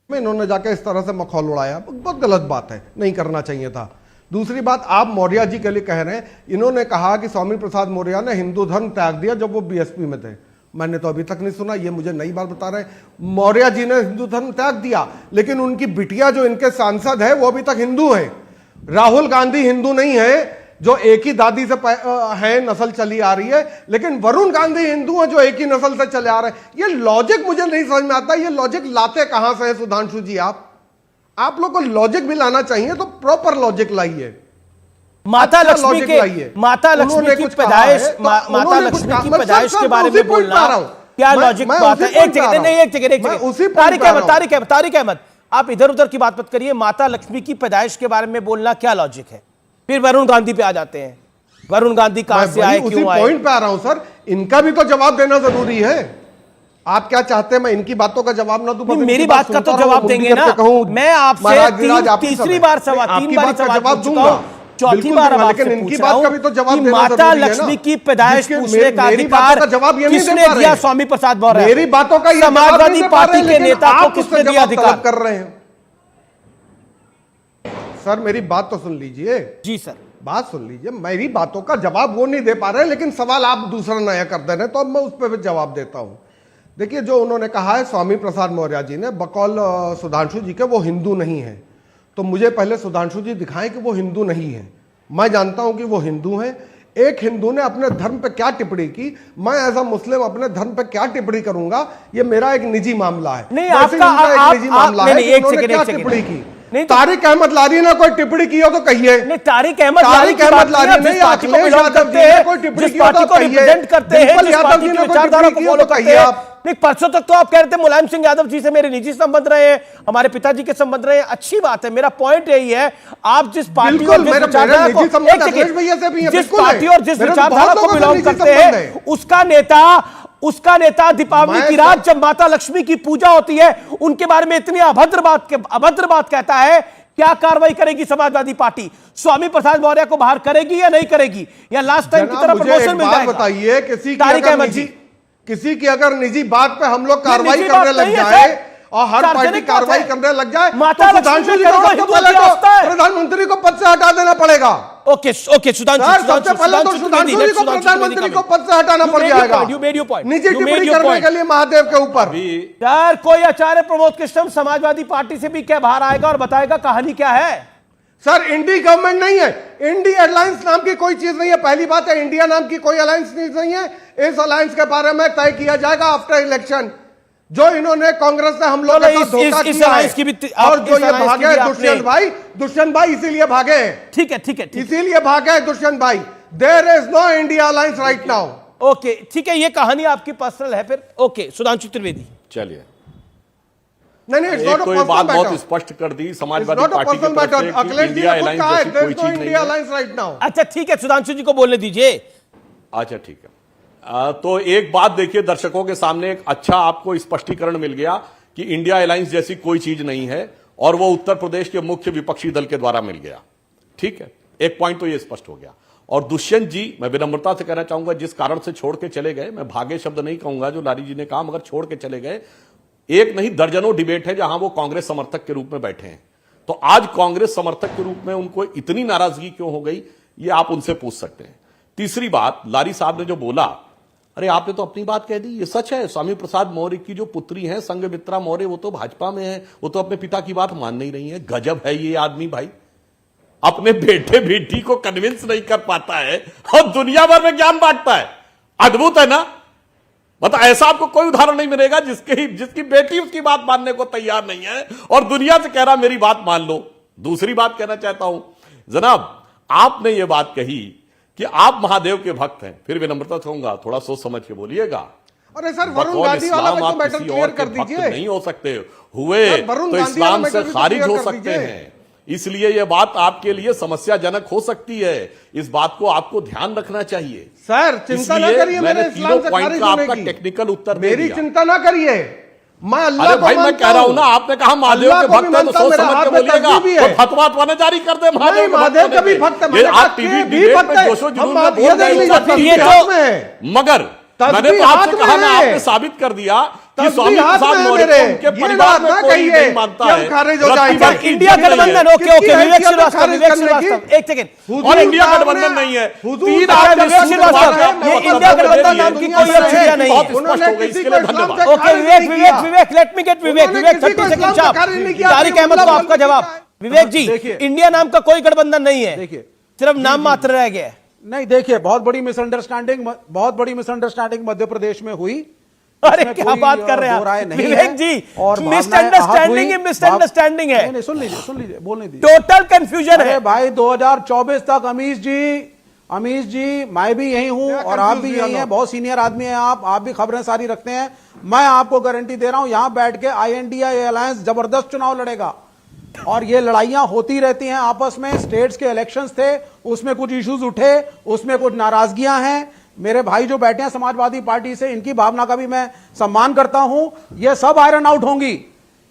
में इन्होंने जाके इस तरह से मखौल उड़ाया, बहुत गलत बात है, नहीं करना चाहिए था। दूसरी बात, आप मौर्य जी के लिए कह रहे हैं, इन्होंने कहा कि स्वामी प्रसाद मौर्य ने हिंदू धर्म त्याग दिया जब वो बीएसपी में थे। मैंने तो अभी तक नहीं सुना, ये मुझे नई बात बता रहे हैं। मौर्य जी ने हिंदू धर्म त्याग दिया, लेकिन उनकी बिटिया जो इनके सांसद है वो अभी तक हिंदू है। राहुल गांधी हिंदू नहीं है, जो एक ही दादी से है, नस्ल चली आ रही है, लेकिन वरुण गांधी हिंदू है जो एक ही नस्ल से चले आ रहे हैं। ये लॉजिक मुझे नहीं समझ में आता, ये लॉजिक लाते कहां से है सुधांशु जी? आप लोग को लॉजिक भी लाना चाहिए तो प्रॉपर लॉजिक लाइए। माता लक्ष्मी की पैदाइश, माता लक्ष्मी की पैदाइश के बारे में बोलना क्या लॉजिक बात है? एक सेकंड, तारिक अहमद, आप इधर उधर की बात मत करिए। माता लक्ष्मी की पैदाइश के बारे में बोलना क्या लॉजिक है? फिर वरुण गांधी पे आ जाते हैं। वरुण गांधी कहां से आए, क्यों आए? पॉइंट पे आ रहा हूं सर, इनका भी तो जवाब देना जरूरी है। आप क्या चाहते हैं मैं इनकी बातों का जवाब ना दूं? मेरी बात का तो जवाब देंगे ना। मैं आपसे तीसरी बार सवाल पूछ चुका हूं, चौथी बार अब आपसे पूछ रहा हूं, माता लक्ष्मी की पैदाइश पूछने का अधिकार किसने दिया? स्वामी प्रसाद मौर्य। मेरी बातों का समाजवादी पार्टी के नेता को किसने दिया अधिकार? कर रहे हैं सर, मेरी बात तो सुन लीजिए। जी सर, बात सुन लीजिए। मेरी बातों का जवाब वो नहीं दे पा रहे, लेकिन सवाल आप दूसरा नया कर दे रहे, तो अब मैं उस पर जवाब देता हूं। देखिए, जो उन्होंने कहा है स्वामी प्रसाद मौर्य जी ने, बकौल सुधांशु जी के, वो हिंदू नहीं है। तो मुझे पहले सुधांशु जी दिखाएं कि वो हिंदू नहीं है। मैं जानता हूं कि वो हिंदू हैं। एक हिंदू ने अपने धर्म पे क्या टिप्पणी की, मैं एज अ मुस्लिम अपने धर्म पे क्या टिप्पणी करूंगा, ये मेरा एक निजी मामला है। नहीं, आपका निजी मामला है कि उन्होंने क्या टिप्पणी की। नहीं, तारिक अहमद लारी ने कोई टिप्पणी की हो तो कहिए। नहीं, तारिक अहमद लारी ने अखिलेश यादव जी ने कोई टिप्पणी की हो तो कहिए। डिंपल यादव जी ने विचारधारा को फॉलो करते हैं। नहीं, परसों तक तो आप कह रहे थे मुलायम सिंह यादव जी से मेरे निजी संबंध रहे हैं, हमारे पिताजी के संबंध रहे हैं। अच्छी बात है, मेरा पॉइंट यही है, आप जिस पार्टी और जिस विचारधारा को बिलोंग करते हैं, उसका नेता दीपावली की रात जब माता लक्ष्मी की पूजा होती है, उनके बारे में इतनी अभद्र बात कहता है। क्या कार्रवाई करेगी समाजवादी पार्टी? स्वामी प्रसाद मौर्य को बाहर करेगी या नहीं करेगी, या लास्ट टाइम की तरह प्रमोशन मिल जाएगा? बताइए, किसी की अगर निजी बात पे हम लोग कार्रवाई करने लग जाए और हर पार्टी कार्रवाई करने लग जाए, तो सुधांशु जी को सबसे पहले तो प्रधानमंत्री को पद से हटा देना पड़ेगा। ओके, सुधांशु, सबसे पहले तो सुधांशु जी को प्रधानमंत्री को पद से हटाना पड़ जाएगा निजी टिप्पणी करने के लिए महादेव के ऊपर। यार, कोई आचार्य प्रमोद कृष्णम समाजवादी पार्टी से भी क्या बाहर आएगा और बताएगा कहानी क्या है? सर, इंडी गवर्नमेंट नहीं है, इंडी अलायंस नाम की कोई चीज नहीं है। पहली बात है, इंडिया नाम की कोई अलायंस नहीं है। इस अलायंस के बारे में तय किया जाएगा आफ्टर इलेक्शन। जो इन्होंने कांग्रेस ने हम लोग के साथ धोखा किया है, और जो ये भागे दुष्यंत भाई इसीलिए भागे हैं। ठीक है, इसीलिए भागे हैं दुष्यंत भाई। There is no India alliance right now. Okay, ठीक है, ये कहानी आपकी पर्सनल है फिर। ओके, सुधांशु त्रिवेदी, चलिए। नहीं, तो ये बात बहुत स्पष्ट कर दी समाजवादी पार्टी की तरफ से कि इंडिया अलायंस जैसी कोई चीज नहीं है। अच्छा, ठीक है, सुधांशु जी को बोलने दीजिए। अच्छा, ठीक है। तो एक बात देखिए, दर्शकों के सामने एक अच्छा आपको स्पष्टीकरण मिल गया कि इंडिया अलायंस जैसी कोई चीज नहीं है, और वो उत्तर प्रदेश के मुख्य विपक्षी दल के द्वारा मिल गया। ठीक है, एक पॉइंट तो ये स्पष्ट हो गया। और दुष्यंत जी, मैं विनम्रता से कहना चाहूंगा, जिस कारण से छोड़ के चले गए, मैं भागे शब्द नहीं कहूंगा जो लारी जी ने कहा, मगर छोड़ के चले गए। एक नहीं, दर्जनों डिबेट है जहां वो कांग्रेस समर्थक के रूप में बैठे हैं। तो आज कांग्रेस समर्थक के रूप में उनको इतनी नाराजगी क्यों हो गई, ये आप उनसे पूछ सकते हैं। तीसरी बात, लारी साहब ने जो बोला, अरे आपने तो अपनी बात कह दी, ये सच है। स्वामी प्रसाद मौर्य की जो पुत्री है संघमित्रा मौर्य, वो तो भाजपा में है, वो तो अपने पिता की बात मान नहीं रही है। गजब है ये आदमी भाई, अपने बेटे बेटी को कन्विंस नहीं कर पाता है और दुनिया भर में ज्ञान बांटता है। अद्भुत है ना? मतलब ऐसा आपको कोई उदाहरण नहीं मिलेगा जिसकी बेटी उसकी बात मानने को तैयार नहीं है और दुनिया से कह रहा मेरी बात मान लो। दूसरी बात कहना चाहता हूं जनाब, आपने ये बात कही कि आप महादेव के भक्त हैं, फिर विनम्रता कहूंगा थोड़ा सोच समझ के बोलिएगा। अरे सर, वरुण गांधी वाला तो मैटर क्लियर कर दीजिए। नहीं हो सकते हुए तो इस्लाम से खारिज हो सकते हैं। इसलिए यह बात आपके लिए समस्याजनक हो सकती है। इस बात को आपको ध्यान रखना चाहिए। सर चिंता ना करिए, मैंने मेरे तीनों इस्लाम से पॉइंट खारिज का होने आपका की टेक्निकल उत्तर दे मेरी दिया। चिंता ना करिए, मैं अल्लाह अरे को भाई मैं मानता कह रहा हूं हूं। ना, आपने कहा महादेव अल्लाह के को भी भक्त है तो मानता हूं, सोच मेरे समझ हाथ के में बोलिएगा। तस्बीह भी है। तो फतवा तो जारी कर दे महादेव नहीं, महादेव का भी भक्त है, ये मैंने आप कहा टीवी कि भी डिबेट भक्त में है। जोशो जुनून हम में आप बोल ये रहे देख हैं, लीजिए, सब ठीक तस्बीह है। हाथ में है। मगर मैंने तस्बीह तो आपसे हाथ कहा, में मैं है। आपने साबित कर दिया कि तस्बीह स्वामी हाथ प्रसाद में है मौर्य मेरे। को उनके ये परिवार बात में ना कोई कहिए नहीं मानता कि हम है। खारिज हो रत्ती जाएंगे। भर की इंडिया इज्जत नहीं है। गठबंधन ओके किसकी ओके, विवेक हैसियत है श्रीवास्तव, खारिज विवेक करने की? श्रीवास्तव, एक सेकंड। हुजूर और इंडिया साहब गठबंधन ने- नहीं है। हुजूर तीन साहब आप ने विवेक श्रीवास्तव, बताया, ये मतलब इंडिया गठबंधन गठबंधन नाम नाम की की कोई अब चिड़िया नहीं है। बहुत स्पष्ट उन्होंने हो गई, किसी इसके को लिए इस्लाम धन्यवाद। से ओके खारिज विवेक नहीं विवेक किया। विवेक, लेट मी गेट विवेक उन्होंने विवेक, किसी को 30 सेकंड इस्लाम से शाप। खारिज नहीं किया। तारिक अहमद को आपका जवाब। विवेक जी, देखिए। इंडिया नाम का कोई गठबंधन नहीं है, देखिए। सिर्फ नाम मात्र रह गया है। नहीं, देखिए, बहुत बड़ी मिसअंडरस्टैंडिंग मध्य प्रदेश में हुई। अरे इसमें क्या कोई बात कर रहे हैं दो राय आप नहीं विवेक है। जी? और मिसअंडरस्टैंडिंग ही मिसअंडरस्टैंडिंग है। नहीं, सुन लीजिए, बोलने दीजिए। टोटल कंफ्यूजन अरे है भाई, 2024 तक अमीश जी, मैं भी यही हूं और आप भी यही हैं, बहुत सीनियर आदमी हैं आप भी खबरें सारी रखते हैं। मैं आपको गारंटी दे रहा हूं, यहां बैठ के INDA अलायंस जबरदस्त चुनाव लड़ेगा और ये लड़ाइयां होती रहती हैं आपस में। स्टेट्स के इलेक्शंस थे, उसमें कुछ इश्यूज उठे, उसमें कुछ नाराजगियां हैं। मेरे भाई जो बैठे हैं समाजवादी पार्टी से, इनकी भावना का भी मैं सम्मान करता हूं। ये सब आयरन आउट होंगी।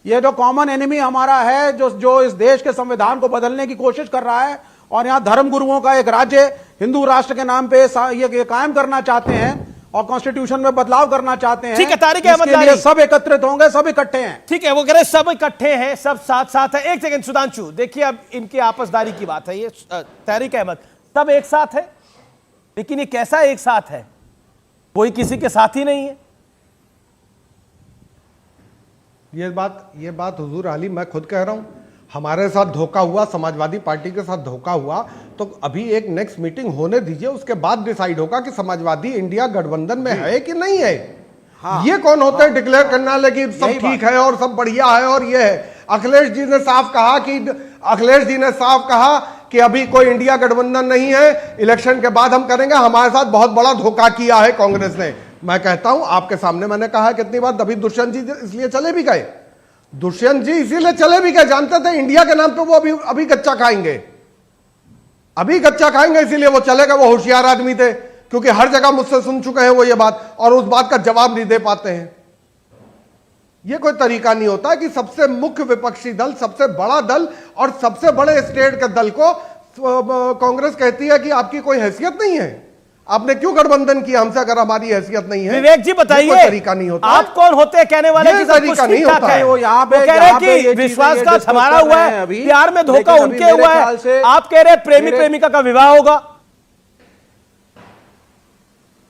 ये जो कॉमन एनिमी हमारा है, जो इस देश के संविधान को बदलने की कोशिश कर रहा है और यहां धर्म गुरुओं का एक राज्य हिंदू राष्ट्र के नाम पे ये कायम करना चाहते हैं और कॉन्स्टिट्यूशन में बदलाव करना चाहते हैं। ठीक है, तारिक अहमद इसके लिए सब एकत्रित होंगे, सब इकट्ठे हैं। ठीक है, वो कह रहे सब इकट्ठे हैं, सब साथ साथ है। एक सेकंड सुधांशु, देखिए अब इनकी आपसदारी की बात है। ये तारिक अहमद सब एक साथ है, लेकिन ये कैसा एक साथ है? कोई किसी के साथ ही नहीं है। ये बात हुजूर आली, मैं खुद कह रहा हूं, हमारे साथ धोखा हुआ, समाजवादी पार्टी के साथ धोखा हुआ, तो अभी एक नेक्स्ट मीटिंग होने दीजिए, उसके बाद डिसाइड होगा कि समाजवादी इंडिया गठबंधन में है कि नहीं है। हाँ, ये कौन होते हैं डिक्लेयर करने वाले कि सब ठीक है और सब बढ़िया है और ये है। अखिलेश जी ने साफ कहा कि अभी कोई इंडिया गठबंधन नहीं है, इलेक्शन के बाद हम करेंगे। हमारे साथ बहुत बड़ा धोखा किया है कांग्रेस ने। मैं कहता हूं, आपके सामने मैंने कहा है कितनी बार, तभी दुष्यंत जी इसलिए चले भी गए। दुष्यंत जी इसीलिए चले भी गए, जानते थे इंडिया के नाम पे वो अभी कच्चा खाएंगे, इसीलिए वो चले गए। वो होशियार आदमी थे, क्योंकि हर जगह मुझसे सुन चुके हैं वो ये बात, और उस बात का जवाब नहीं दे पाते हैं। ये कोई तरीका नहीं होता कि सबसे मुख्य विपक्षी दल, सबसे बड़ा दल और सबसे बड़े स्टेट के दल को कांग्रेस कहती है कि आपकी कोई हैसियत नहीं है, आपने क्यों गठबंधन किया हमसे अगर हमारी हैसियत नहीं है। विवेक जी बताइए, तरीका नहीं होता। आप कौन होते हैं कहने वाले ये कि सब तरीका कुछ नहीं ठीक ठाक होता है? है। वो यहाँ पे कह रहे हैं कि विश्वासघात हमारा हुआ है, प्यार में धोखा उनके हुआ है। आप कह रहे हैं प्रेमी प्रेमिका का विवाह होगा।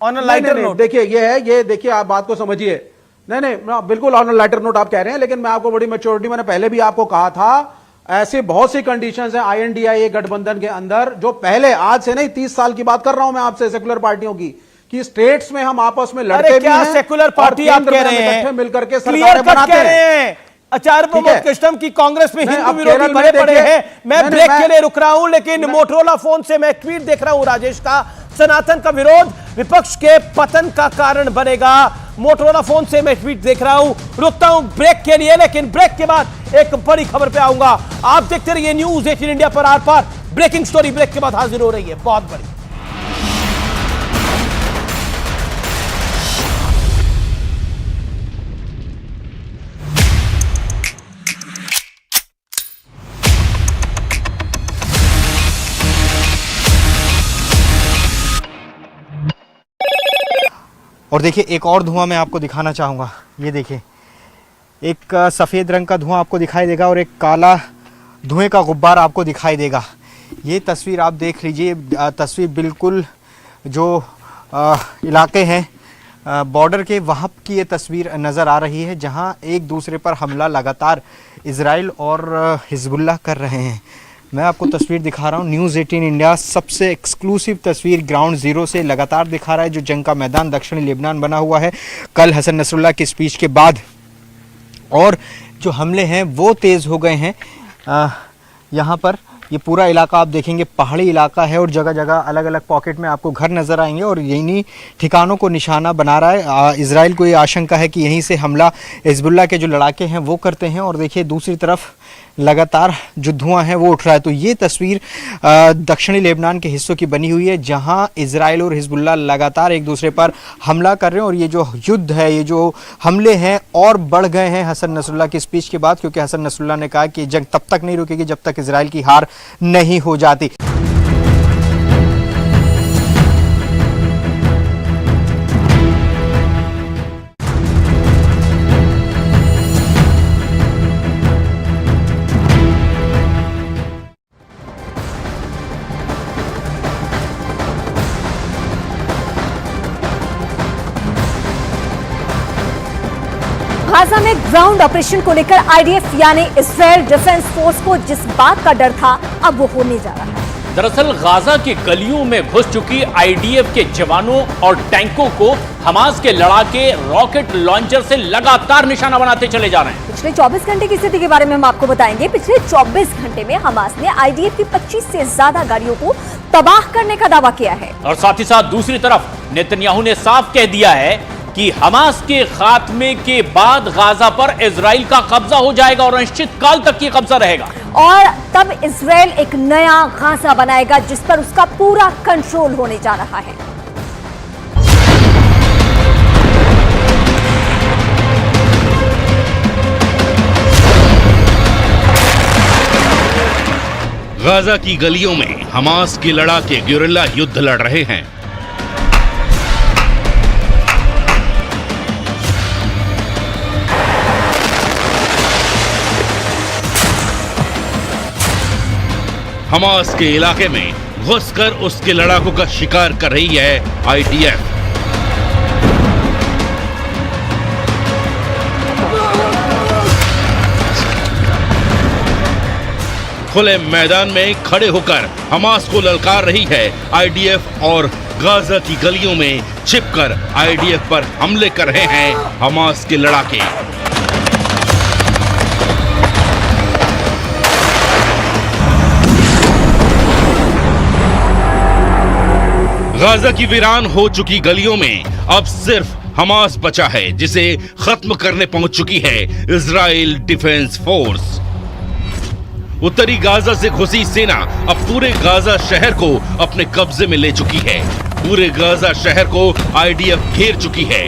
ऑन अ लाइटर नोट, देखिए ये देखिए, आप बात को समझिए। नहीं, बिल्कुल ऑन अ लाइटर नोट आप कह रहे हैं, लेकिन मैं आपको बड़ी मैच्योरिटी, मैंने पहले भी आपको कहा था, ऐसे बहुत सी कंडीशंस हैं INDA गठबंधन के अंदर, जो पहले, आज से नहीं 30 साल की बात कर रहा हूं मैं आपसे, सेकुलर पार्टियों की, कि स्टेट्स में हम आपस में लड़ते भी क्या हैं। सेकुलर पार्टी आप कह रहे हैं? मिलकर के क्लियर सरकारें कट बनाते कह रहे हैं। हैं। आचार्य प्रमोद कृष्णम की कांग्रेस में नहीं, हिंदू अब विरोधी केरल में बड़े पड़े देखिए, हैं। मैं ब्रेक के लिए रुक रहा हूं, लेकिन मैं- मोटरोला फोन से मैं ट्वीट देख रहा हूं राजेश का, सनातन का विरोध विपक्ष के पतन का कारण बनेगा। मोटरोला फोन से मैं ट्वीट देख रहा हूं, रुकता हूं ब्रेक के लिए, लेकिन ब्रेक के बाद एक बड़ी खबर पे आऊंगा। आप देखते रहिए न्यूज़ 18 इंडिया पर। Aar Paar breaking story break के बाद हाजिर हो रही है, बहुत बड़ी। और देखिए, एक और धुआं मैं आपको दिखाना चाहूँगा। ये देखिए, एक सफ़ेद रंग का धुआं आपको दिखाई देगा और एक काला धुएं का गुब्बारा आपको दिखाई देगा। ये तस्वीर आप देख लीजिए, तस्वीर बिल्कुल जो इलाके हैं बॉर्डर के, वहाँ की ये तस्वीर नज़र आ रही है, जहाँ एक दूसरे पर हमला लगातार इजराइल और हिजबुल्लाह कर रहे हैं। मैं आपको तस्वीर दिखा रहा हूँ, न्यूज़ 18 इंडिया सबसे एक्सक्लूसिव तस्वीर ग्राउंड ज़ीरो से लगातार दिखा रहा है, जो जंग का मैदान दक्षिणी लेबनान बना हुआ है। कल हसन नसरुल्लाह की स्पीच के बाद और जो हमले हैं वो तेज़ हो गए हैं। यहाँ पर ये पूरा इलाका आप देखेंगे पहाड़ी इलाका है और जगह जगह अलग अलग पॉकेट में आपको घर नज़र आएंगे और यही ठिकानों को निशाना बना रहा है इजराइल को। ये आशंका है कि यहीं से हमला हिजबुल्लाह के जो लड़ाके हैं वो करते हैं। और देखिए, दूसरी तरफ लगातार जो धुआं है वो उठ रहा है। तो ये तस्वीर दक्षिणी लेबनान के हिस्सों की बनी हुई है, जहां इजराइल और हिजबुल्लाह लगातार एक दूसरे पर हमला कर रहे हैं। और ये जो युद्ध है, ये जो हमले हैं और बढ़ गए हैं हसन नसरुल्लाह की स्पीच के बाद, क्योंकि हसन नसरुल्लाह ने कहा कि जंग तब तक नहीं रुकेगी जब तक इजराइल की हार नहीं हो जाती। गाजा में ग्राउंड ऑपरेशन को लेकर आईडीएफ यानी इजराइल डिफेंस फोर्स को जिस बात का डर था, अब वो होने जा रहा है। दरअसल गाजा के गलियों में घुस चुकी आईडीएफ के जवानों और टैंकों को हमास के लड़ाके रॉकेट लॉन्चर से लगातार निशाना बनाते चले जा रहे हैं। पिछले 24 घंटे की स्थिति के बारे में हम आपको बताएंगे। पिछले 24 घंटे में हमास ने आईडीएफ की 25 से ज्यादा गाड़ियों को तबाह करने का दावा किया है। और साथ ही साथ दूसरी तरफ नेतन्याहू ने साफ कह दिया है कि हमास के खात्मे के बाद गाजा पर इजराइल का कब्जा हो जाएगा और अनिश्चित काल तक ये कब्जा रहेगा। और तब इजराइल एक नया गाजा बनाएगा जिस पर उसका पूरा कंट्रोल होने जा रहा है। गाजा की गलियों में हमास के लड़ाके गेरिल्ला युद्ध लड़ रहे हैं। हमास के इलाके में घुसकर उसके लड़ाकों का शिकार कर रही है आईडीएफ। खुले मैदान में खड़े होकर हमास को ललकार रही है आईडीएफ और गाजा की गलियों में छिपकर आईडीएफ पर हमले कर रहे हैं हमास के लड़ाके। गाजा की वीरान हो चुकी गलियों में अब सिर्फ हमास बचा है, जिसे खत्म करने पहुंच चुकी है इजराइल डिफेंस फोर्स। उत्तरी गाजा से घुसी सेना अब पूरे गाजा शहर को अपने कब्जे में ले चुकी है। पूरे गाजा शहर को आईडीएफ घेर चुकी है,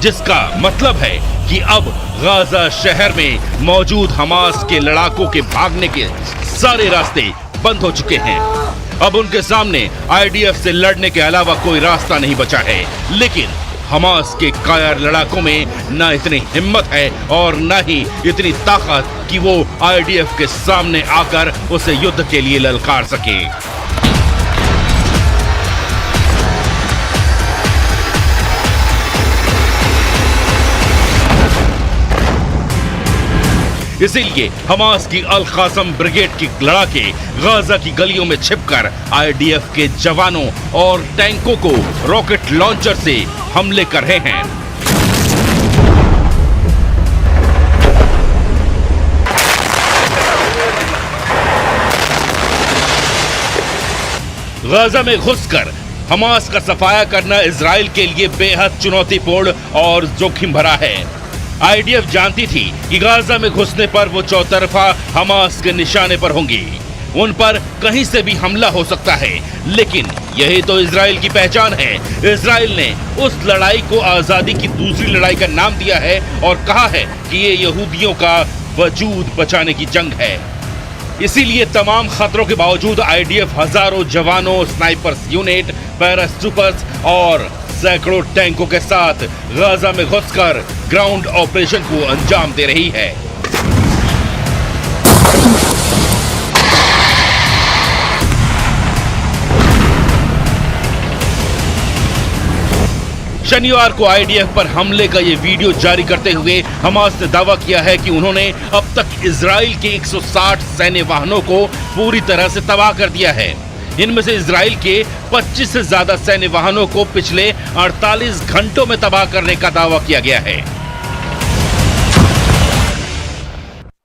जिसका मतलब है कि अब गाजा शहर में मौजूद हमास के लड़ाकों के भागने के सारे रास्ते बंद हो चुके हैं। अब उनके सामने आईडीएफ से लड़ने के अलावा कोई रास्ता नहीं बचा है। लेकिन हमास के कायर लड़ाकों में न इतनी हिम्मत है और न ही इतनी ताकत कि वो आईडीएफ के सामने आकर उसे युद्ध के लिए ललकार सके। इसीलिए हमास की अल कासम ब्रिगेड की लड़ाके गाजा की गलियों में छिपकर आईडीएफ के जवानों और टैंकों को रॉकेट लॉन्चर से हमले कर रहे हैं। गाजा में घुसकर हमास का सफाया करना इजराइल के लिए बेहद चुनौतीपूर्ण और जोखिम भरा है। आईडीएफ जानती थी कि गाजा में घुसने पर वो चौतरफा हमास के निशाने पर होंगी, उन पर कहीं से भी हमला हो सकता है। लेकिन यही तो इजराइल की पहचान है। इजराइल ने उस लड़ाई को आजादी की दूसरी लड़ाई का नाम दिया है और कहा है कि ये यहूदियों का वजूद बचाने की जंग है। इसीलिए तमाम खतरों के बावजूद आईडीएफ हजारों जवानों, स्नाइपर्स यूनिट, पैराट्रूपर्स और सैकड़ों टैंकों के साथ गाजा में घुसकर ग्राउंड ऑपरेशन को अंजाम दे रही है। शनिवार को आईडीएफ पर हमले का ये वीडियो जारी करते हुए हमास ने दावा किया है कि उन्होंने अब तक इजराइल के 160 सैन्य वाहनों को पूरी तरह से तबाह कर दिया है। इनमें से इजराइल के 25 से ज्यादा सैन्य वाहनों को पिछले 48 घंटों में तबाह करने का दावा किया गया है।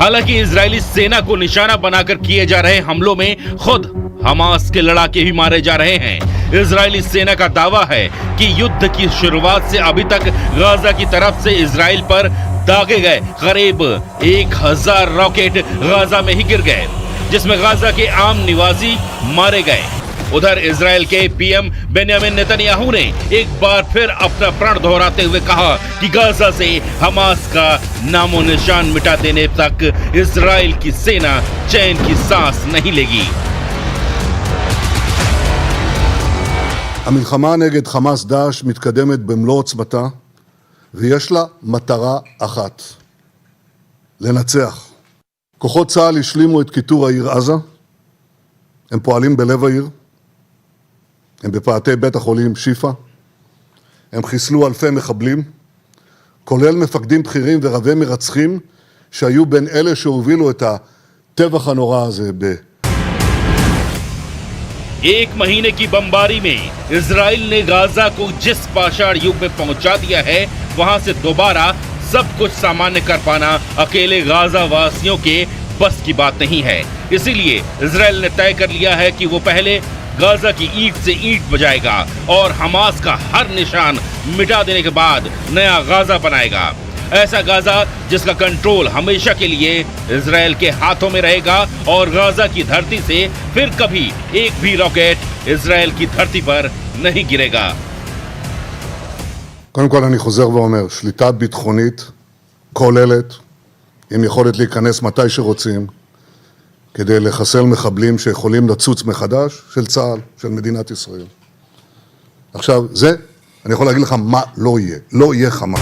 हालांकि इजरायली सेना को निशाना बनाकर किए जा रहे हमलों में खुद हमास के लड़ाके भी मारे जा रहे हैं। इजरायली सेना का दावा है कि युद्ध की शुरुआत से अभी तक गाजा की तरफ से इजराइल पर दागे गए करीब 1000 रॉकेट गाजा में ही गिर गए, जिसमें गाजा के आम निवासी मारे गए। उधर इजराइल के पीएम बेंयामिन नेतन्याहू ने एक बार फिर अपना प्रण दोहराते हुए कहा कि गाजा से हमास का नामो निशान मिटा देने तक इजराइल की सेना चैन की सांस नहीं लेगी। המלחמה נגד חמאס דאעש מתקדמת במלוא עוצמתה, ויש לה מטרה אחת: לנצח. כוחות צה"ל השלימו את כיתור העיר עזה, הם פועלים בלב העיר, הם בפאתי בית החולים שיפה, הם חיסלו אלפי מחבלים, כולל מפקדים בכירים ורבי מרצחים שהיו בין אלה שהובילו את הטבח הנורא הזה एक महीने की बमबारी में इजराइल ने गाजा को जिस पाषाण युग में पहुंचा दिया है, वहां से दोबारा सब कुछ सामान्य कर पाना अकेले गाजा वासियों के बस की बात नहीं है। इसीलिए इजराइल ने तय कर लिया है कि वो पहले गाजा की ईंट से ईंट बजाएगा और हमास का हर निशान मिटा देने के बाद नया गाजा बनाएगा। ऐसा गाजा जिसका कंट्रोल हमेशा के लिए इजराइल के हाथों में रहेगा और गाजा की धरती से फिर कभी एक भी रॉकेट इजराइल की धरती पर नहीं गिरेगा। קודם כל אני חוזר ואומר, שליטה ביטחונית כוללת, עם יכולת להיכנס מתי שרוצים, כדי לחסל מחבלים שיכולים לצוץ מחדש, של צה"ל, של מדינת ישראל. עכשיו, זה, אני יכול להגיד לך מה לא יהיה. לא יהיה חמאס.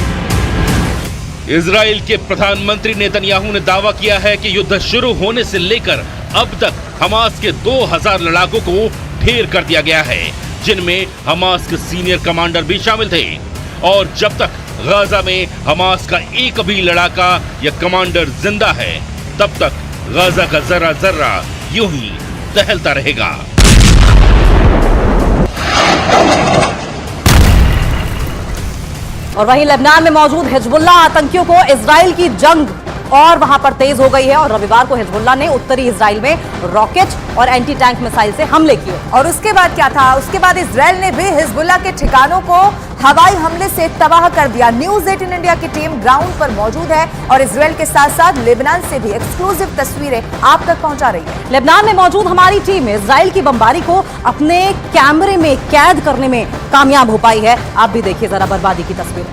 इजराइल के प्रधानमंत्री नेतन्याहू ने दावा किया है कि युद्ध शुरू होने से लेकर अब तक हमास के 2000 लड़ाकों को ढेर कर दिया गया है, जिनमें हमास के सीनियर कमांडर भी शामिल थे। और जब तक गाजा में हमास का एक भी लड़ाका या कमांडर जिंदा है, तब तक गाजा का जर्रा जर्रा यूं ही दहलता रहेगा। और वहीं लेबनान में मौजूद हिजबुल्ला आतंकियों को इजराइल की जंग और वहां पर तेज हो गई है और रविवार को हिजबुल्ला ने उत्तरी इजराइल में रॉकेट और एंटी टैंक मिसाइल से हमले किए। और उसके बाद क्या था? उसके बाद इजराइल ने भी हिजबुल्ला के ठिकानों को हवाई हमले से तबाह कर दिया। न्यूज 18 इंडिया की टीम ग्राउंड पर मौजूद है और इजराइल के साथ साथ लेबनान से भी एक्सक्लूसिव तस्वीरें आप तक पहुंचा रही है। लेबनान में मौजूद हमारी टीम इजराइल की बमबारी को अपने कैमरे में कैद करने में कामयाब हो पाई है। आप भी देखिए जरा बर्बादी की तस्वीर।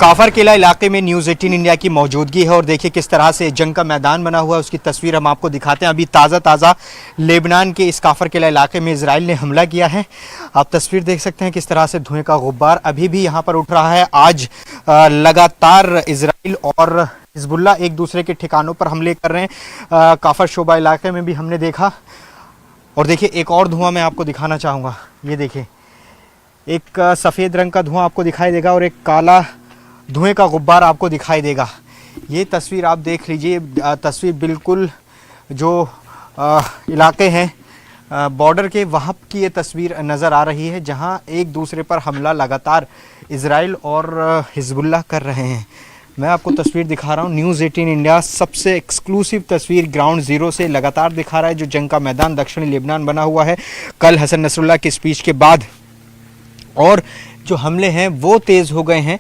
काफर किला इलाके में न्यूज़ 18 इंडिया की मौजूदगी है और देखिए किस तरह से जंग का मैदान बना हुआ है, उसकी तस्वीर हम आपको दिखाते हैं। अभी ताज़ा लेबनान के इस काफर किला इलाके में इजराइल ने हमला किया है। आप तस्वीर देख सकते हैं किस तरह से धुएं का गुब्बार अभी भी यहाँ पर उठ रहा है। आज लगातार इजराइल और हिजबुल्ला एक दूसरे के ठिकानों पर हमले कर रहे हैं। काफर शोबा इलाके में भी हमने देखा। और देखिए एक और धुआं मैं आपको दिखाना चाहूँगा, ये देखिए एक सफ़ेद रंग का धुआं आपको दिखाई देगा और एक काला धुएं का गुब्बार आपको दिखाई देगा। ये तस्वीर आप देख लीजिए, तस्वीर बिल्कुल जो इलाके हैं बॉर्डर के वहाँ की ये तस्वीर नज़र आ रही है, जहाँ एक दूसरे पर हमला लगातार इजराइल और हिजबुल्ला कर रहे हैं। मैं आपको तस्वीर दिखा रहा हूँ, न्यूज़ 18 इंडिया सबसे एक्सक्लूसिव तस्वीर ग्राउंड ज़ीरो से लगातार दिखा रहा है, जो जंग का मैदान दक्षिणी लेबनान बना हुआ है। कल हसन नसरुल्लाह की स्पीच के बाद और जो हमले हैं वो तेज़ हो गए हैं।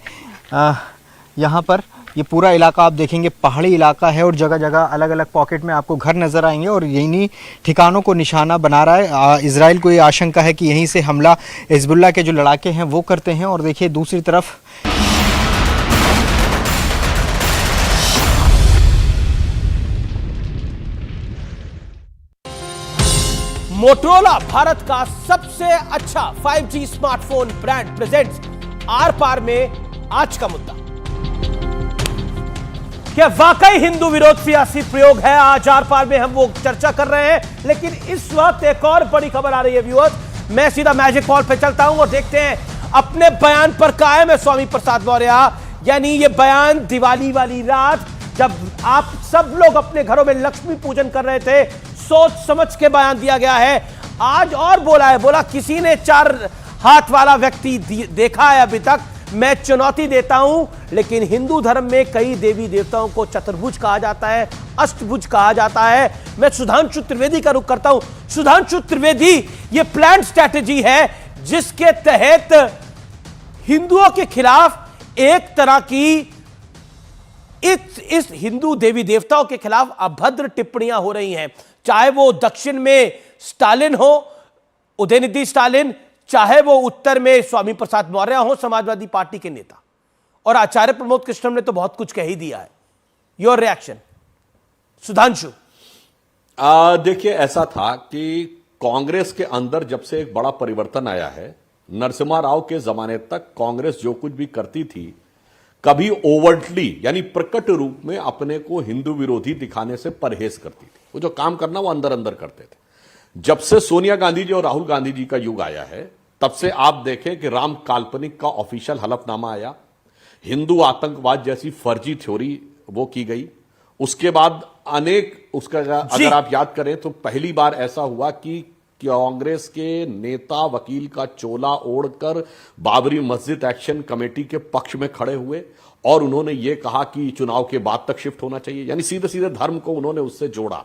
यहाँ पर ये पूरा इलाका आप देखेंगे पहाड़ी इलाका है और जगह जगह अलग अलग पॉकेट में आपको घर नज़र आएंगे और यहीं ठिकानों को निशाना बना रहा है। इजराइल को ये आशंका है कि यहीं से हमला हिजबुल्ला के जो लड़ाके हैं वो करते हैं। और देखिए दूसरी तरफ मोटोरोला भारत का सबसे अच्छा 5G smartphone brand presents Aar Paar में आज का मुद्दा क्या वाकई हिंदू विरोध सियासी प्रयोग है। आज आर पार में हम वो चर्चा कर रहे हैं, लेकिन इस वक्त एक और बड़ी खबर आ रही है व्यूअर्स। मैं सीधा मैजिक मॉल पे चलता हूं और देखते हैं अपने बयान पर कायम है स्वामी प्रसाद मौर्य। यानी ये बयान दिवाली वाली रात जब आप सब लोग अपने घरों में लक्ष्मी पूजन कर रहे थे, सोच समझ के बयान दिया गया है। आज और बोला है, बोला किसी ने 4 हाथ वाला व्यक्ति देखा है अभी तक, मैं चुनौती देता हूं। लेकिन हिंदू धर्म में कई देवी देवताओं को चतुर्भुज कहा जाता है, अष्टभुज कहा जाता है। मैं सुधांशु त्रिवेदी का रुख करता हूं। सुधांशु त्रिवेदी, ये प्लान स्ट्रैटेजी है जिसके तहत हिंदुओं के खिलाफ एक तरह की इस हिंदू देवी देवताओं के खिलाफ अभद्र टिप्पणियां हो रही हैं, चाहे वो दक्षिण में स्टालिन हो, उदयनिधि स्टालिन, चाहे वो उत्तर में स्वामी प्रसाद मौर्य हो, समाजवादी पार्टी के नेता, और आचार्य प्रमोद कृष्णम ने तो बहुत कुछ कह ही दिया है। Your reaction Sudhanshu? देखिए, ऐसा था कि कांग्रेस के अंदर जब से एक बड़ा परिवर्तन आया है, नरसिम्हा राव के जमाने तक कांग्रेस जो कुछ भी करती थी, कभी ओवर्टली यानी प्रकट रूप में अपने को हिंदू विरोधी दिखाने से परहेज करती थी। वो जो काम करना वो अंदर अंदर करते थे। जब से सोनिया गांधी जी और राहुल गांधी जी का युग आया है, तब से आप देखें कि राम काल्पनिक का ऑफिशियल हलफनामा आया, हिंदू आतंकवाद जैसी फर्जी थ्योरी वो की गई। उसके बाद अनेक उसका अगर आप याद करें तो पहली बार ऐसा हुआ कि कांग्रेस के नेता वकील का चोला ओढ़कर बाबरी मस्जिद एक्शन कमेटी के पक्ष में खड़े हुए और उन्होंने ये कहा कि चुनाव के बाद तक शिफ्ट होना चाहिए, यानी सीधे सीधे धर्म को उन्होंने उससे जोड़ा।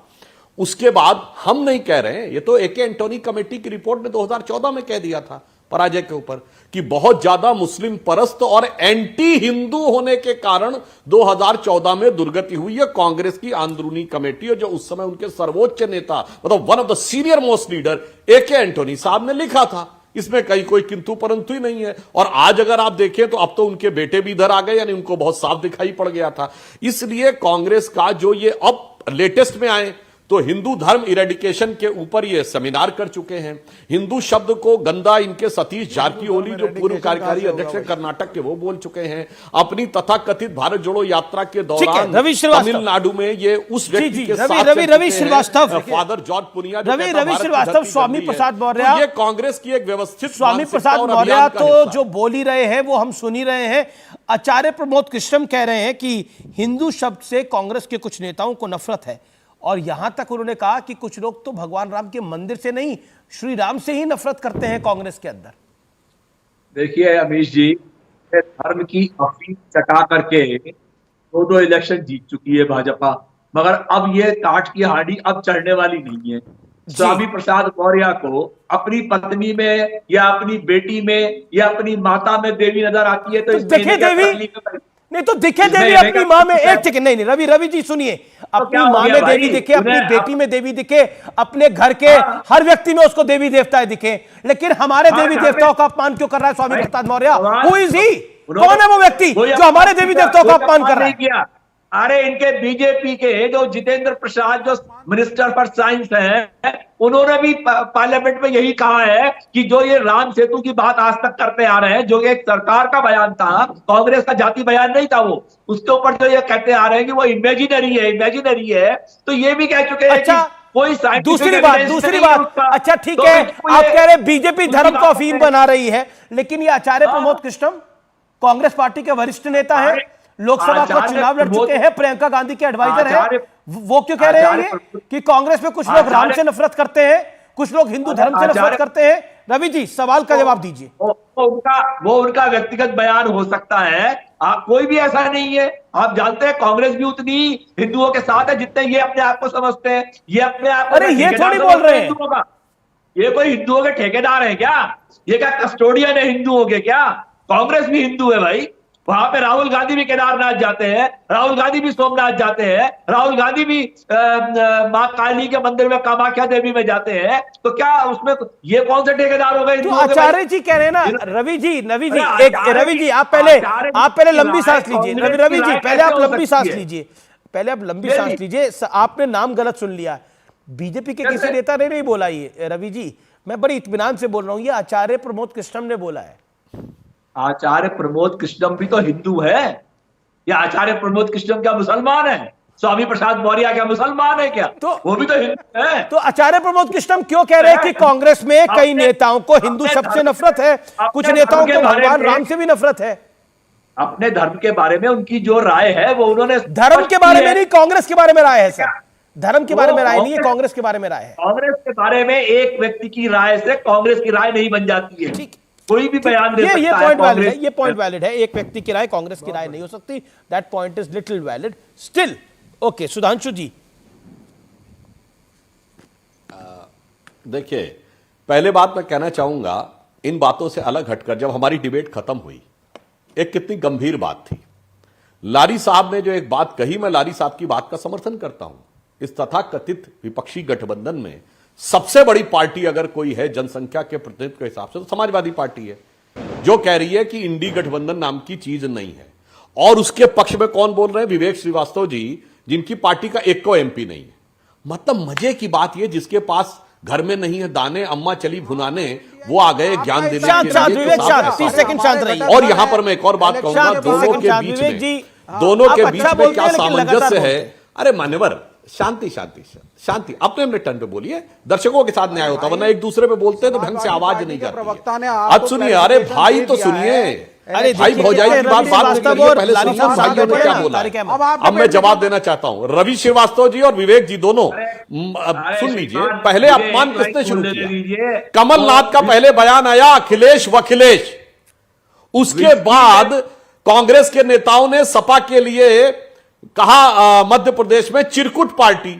उसके बाद हम नहीं कह रहे हैं, ये तो एके एंटोनी कमेटी की रिपोर्ट ने 2014 में कह दिया था पराजय के ऊपर कि बहुत ज्यादा मुस्लिम परस्त और एंटी हिंदू होने के कारण 2014 में दुर्गति हुई है कांग्रेस की अंदरूनी कमेटी, और जो उस समय उनके सर्वोच्च नेता मतलब one of the senior most leader AK Antony साहब ने लिखा था। इसमें कहीं कोई किंतु परंतु ही नहीं है। और आज अगर आप देखें तो अब तो उनके बेटे भी इधर आ गए, यानी उनको बहुत साफ दिखाई पड़ गया था। इसलिए कांग्रेस का जो ये अब लेटेस्ट में आए तो हिंदू धर्म इरेडिकेशन के ऊपर ये सेमिनार कर चुके हैं। हिंदू शब्द को गंदा इनके सतीश जारकीहोली जो पूर्व कार्यकारी अध्यक्ष हैं कर्नाटक के, वो बोल चुके हैं। अपनी तथाकथित भारत जोड़ो यात्रा के दौरान तमिलनाडु में ये उस व्यक्ति के साथ रवि श्रीवास्तव, फादर जॉर्ज पुनिया, रवि श्रीवास्तव, स्वामी प्रसाद मौर्य, ये कांग्रेस की एक व्यवस्थित स्वामी प्रसाद मौर्य तो जो बोल ही रहे हैं वो हम सुन ही रहे हैं। आचार्य प्रमोद कृष्णम कह रहे हैं कि हिंदू शब्द से कांग्रेस के कुछ नेताओं को नफरत है, और यहां तक उन्होंने कहा कि कुछ लोग तो भगवान राम के मंदिर से नहीं, श्री राम से ही नफरत करते हैं कांग्रेस के अंदर। देखिए अमीश जी, धर्म की अफीम चटा करके 2 इलेक्शन जीत चुकी है भाजपा, मगर अब ये काट की हांडी अब चढ़ने वाली नहीं है। स्वामी प्रसाद मौर्य को अपनी पत्नी में या अपनी बेटी में या अपनी माता में देवी नजर आती है तो दिखे देवी नहीं तो दिखे देवी अपनी माँ में। एक सेकंड, नहीं रवि जी सुनिए, अपनी माँ में देवी दिखे, अपनी बेटी में देवी दिखे, अपने घर के हर व्यक्ति में उसको देवी देवताएं दिखे, लेकिन हमारे देवी देवताओं का अपमान क्यों कर रहा है Swami Prasad Maurya? Who is he? कौन है वो व्यक्ति जो हमारे देवी देवताओं का अपमान कर रहा है? अरे इनके बीजेपी के जो जितेंद्र प्रसाद जो मिनिस्टर फॉर साइंस हैं, उन्होंने भी पार्लियामेंट में यही कहा है कि जो ये राम सेतु की बात आज तक करते आ रहे हैं, जो एक सरकार का बयान था, कांग्रेस का जाति बयान नहीं था वो, उसके ऊपर जो ये कहते आ रहे हैं कि वो इमेजिनरी है, तो ये भी कह चुके हैं। अच्छा, कोई दूसरी बात, अच्छा ठीक है, आप कह रहे बीजेपी धर्म को अफीम बना रही है, लेकिन ये आचार्य प्रमोद कृष्णम कांग्रेस पार्टी के वरिष्ठ नेता है, लोकसभा का चुनाव लड़ चुके हैं, प्रियंका गांधी के एडवाइजर हैं, वो क्यों कह रहे हैं कि कांग्रेस में कुछ लोग राम से नफरत करते हैं, कुछ लोग हिंदू धर्म से नफरत करते हैं? रवि जी सवाल का जवाब दीजिए। वो उनका व्यक्तिगत बयान हो सकता है, कोई भी ऐसा नहीं है। आप जानते हैं कांग्रेस भी उतनी हिंदुओं के साथ है जितने ये अपने आप को समझते हैं। ये अपने आप को, अरे ये थोड़ी बोल रहे हैं, ये कोई हिंदुओं के ठेकेदार है क्या? ये क्या कस्टोडियन है हिंदुओं के क्या? कांग्रेस भी हिंदू है भाई। वहां पे राहुल गांधी भी केदारनाथ जाते हैं, राहुल गांधी भी सोमनाथ जाते हैं, राहुल गांधी भी मां काली के मंदिर में कामाख्या देवी में जाते हैं। तो क्या उसमें ये कौन से ठेकेदार हो गए? तो आचार्य जी कह रहे हैं ना, रवि जी आप पहले लंबी सांस लीजिए। रवि जी पहले आप लंबी सांस लीजिए, आपने नाम गलत सुन लिया। बीजेपी के किसी नेता ने नहीं बोला ये, रवि जी मैं बड़ी इत्मीनान से बोल रहा हूं, ये आचार्य प्रमोद कृष्णम ने बोला है। आचार्य प्रमोद कृष्णम भी तो हिंदू है, या आचार्य प्रमोद कृष्णम क्या मुसलमान है? स्वामी प्रसाद मौर्य क्या मुसलमान है क्या? तो वो भी तो हिंदू है। तो आचार्य प्रमोद कृष्णम क्यों कह रहे हैं कि कांग्रेस में कई नेताओं को हिंदू शब्द से नफरत है, कुछ नेताओं को भगवान राम से भी नफरत है? अपने धर्म के बारे में उनकी जो राय है वो उन्होंने धर्म के बारे में नहीं, कांग्रेस के बारे में राय है सर। धर्म के बारे में राय नहीं है, कांग्रेस के बारे में राय है। कांग्रेस के बारे में एक व्यक्ति की राय से कांग्रेस की राय नहीं बन जाती है। कोई भी बयान दे सकता है। ये पॉइंट वैलिड है, ये पॉइंट वैलिड है। एक व्यक्ति की राय कांग्रेस की राय नहीं हो सकती। That point is little valid still. Okay, Sudhanshu ji. देखिए, पहले बात मैं कहना चाहूंगा, इन बातों से अलग हटकर जब हमारी डिबेट खत्म हुई, एक कितनी गंभीर बात थी। लारी साहब ने जो एक बात कही, मैं लारी साहब की बात का समर्थन करता हूं। इस तथाकथित विपक्षी गठबंधन में सबसे बड़ी पार्टी अगर कोई है जनसंख्या के प्रतिनिधित्व के हिसाब से तो समाजवादी पार्टी है, जो कह रही है कि इंडी गठबंधन नाम की चीज नहीं है। और उसके पक्ष में कौन बोल रहे हैं? विवेक श्रीवास्तव जी, जिनकी पार्टी का एक को एमपी नहीं है। मतलब मजे की बात यह, जिसके पास घर में नहीं है दाने, अम्मा चली भुनाने, वो आ गए ज्ञान देने के लिए। और यहां पर मैं एक और बात कहूंगा, दोनों के बीच में क्या सामंजस्य है? अरे मान्यवर, शांति शांति शांति, अपने अपने टर्न पे बोलिए, दर्शकों के साथ न्याय होता, वरना एक दूसरे पे बोलते हैं तो ढंग से आवाज नहीं जाती। अब सुनिए, अरे भाई तो सुनिए, अरे भाई भौजाई की बात करिए, पहले सुनिए भाइयों ने क्या बोला। अब मैं जवाब देना चाहता हूं। रवि श्रीवास्तव जी और विवेक जी दोनों सुन लीजिए। पहले अपमान किसने शुरू किया? कमलनाथ का पहले बयान आया, अखिलेश वखिलेश। उसके बाद कांग्रेस के नेताओं ने सपा के लिए कहा मध्य प्रदेश में चिरकुट पार्टी।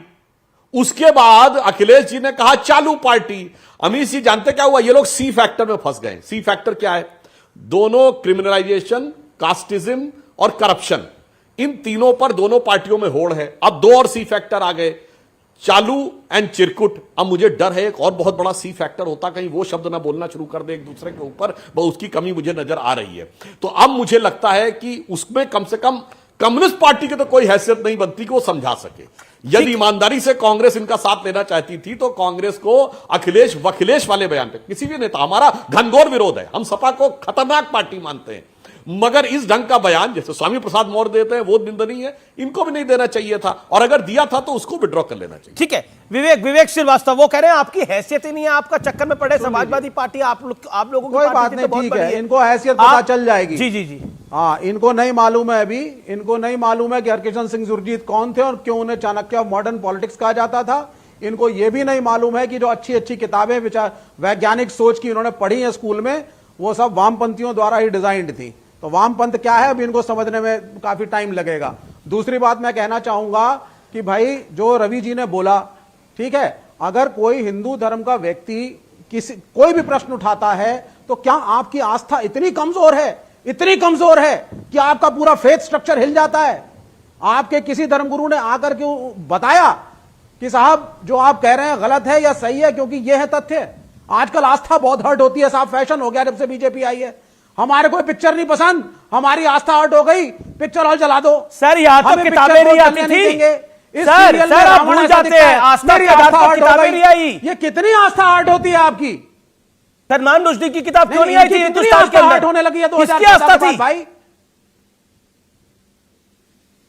उसके बाद अखिलेश जी ने कहा चालू पार्टी। अमित जी जानते क्या हुआ? ये लोग सी फैक्टर में फंस गए। सी फैक्टर क्या है? दोनों क्रिमिनलाइजेशन, कास्टिज्म और करप्शन, इन तीनों पर दोनों पार्टियों में होड़ है। अब दो और सी फैक्टर आ गए, चालू एंड चिरकुट। अब मुझे डर है एक और बहुत बड़ा सी फैक्टर होता, कहीं वो शब्द ना बोलना शुरू कर दे एक दूसरे के ऊपर, उसकी कमी मुझे नजर आ रही है। तो अब मुझे लगता है कि उसमें कम से कम कम्युनिस्ट पार्टी की तो कोई हैसियत नहीं बनती कि वो समझा सके। यदि ईमानदारी से कांग्रेस इनका साथ लेना चाहती थी तो कांग्रेस को अखिलेश वखिलेश वाले बयान पे, किसी भी नेता, हमारा घनघोर विरोध है, हम सपा को खतरनाक पार्टी मानते हैं, मगर इस ढंग का बयान जैसे स्वामी प्रसाद मौर्य देते हैं वो निंदनीय है। इनको भी नहीं देना चाहिए था, और अगर दिया था तो उसको विड्रॉ कर लेना चाहिए। ठीक है, विवेक श्रीवास्तव वो कह रहे हैं आपकी हैसियत ही नहीं है, आपका चक्कर में पड़े समाजवादी पार्टी, आप लोगों की कोई बात नहीं, ठीक है, इनको हैसियत पता चल जाएगी। जी हाँ, इनको नहीं मालूम है, अभी इनको नहीं मालूम है कि हरकिशन सिंह सुरजीत कौन थे और क्यों उन्हें चाणक्य ऑफ मॉडर्न पॉलिटिक्स कहा जाता था। इनको यह भी नहीं मालूम है कि जो अच्छी अच्छी किताबें विचार वैज्ञानिक सोच की इन्होंने पढ़ी है स्कूल में, वो सब वामपंथियों द्वारा ही डिजाइंड थी। तो वामपंथ क्या है अभी इनको समझने में काफी टाइम लगेगा। दूसरी बात मैं कहना चाहूंगा कि भाई जो रवि जी ने बोला, ठीक है, अगर कोई हिंदू धर्म का व्यक्ति कोई भी प्रश्न उठाता है तो क्या आपकी आस्था इतनी कमजोर है कि आपका पूरा फेथ स्ट्रक्चर हिल जाता है? आपके किसी धर्मगुरु ने आकर के बताया कि साहब जो आप कह रहे हैं गलत है या सही है, क्योंकि यह है तथ्य। आजकल आस्था बहुत हर्ट होती है साहब, फैशन हो गया जब से बीजेपी आई है। हमारे कोई पिक्चर नहीं पसंद, हमारी आस्था हर्ट हो गई, पिक्चर हॉल जला दो। सर यहाँ तो किताबें नहीं आती थी सर आप भूल जाते हैं, आस्था की किताबें नहीं आई। ये कितनी आस्था हर्ट होती है आपकी? सलमान रुश्दी की किताब क्यों नहीं आई थी हिंदुस्तान के अंदर? होने लगी है 2000 किसकी आस्था थी भाई?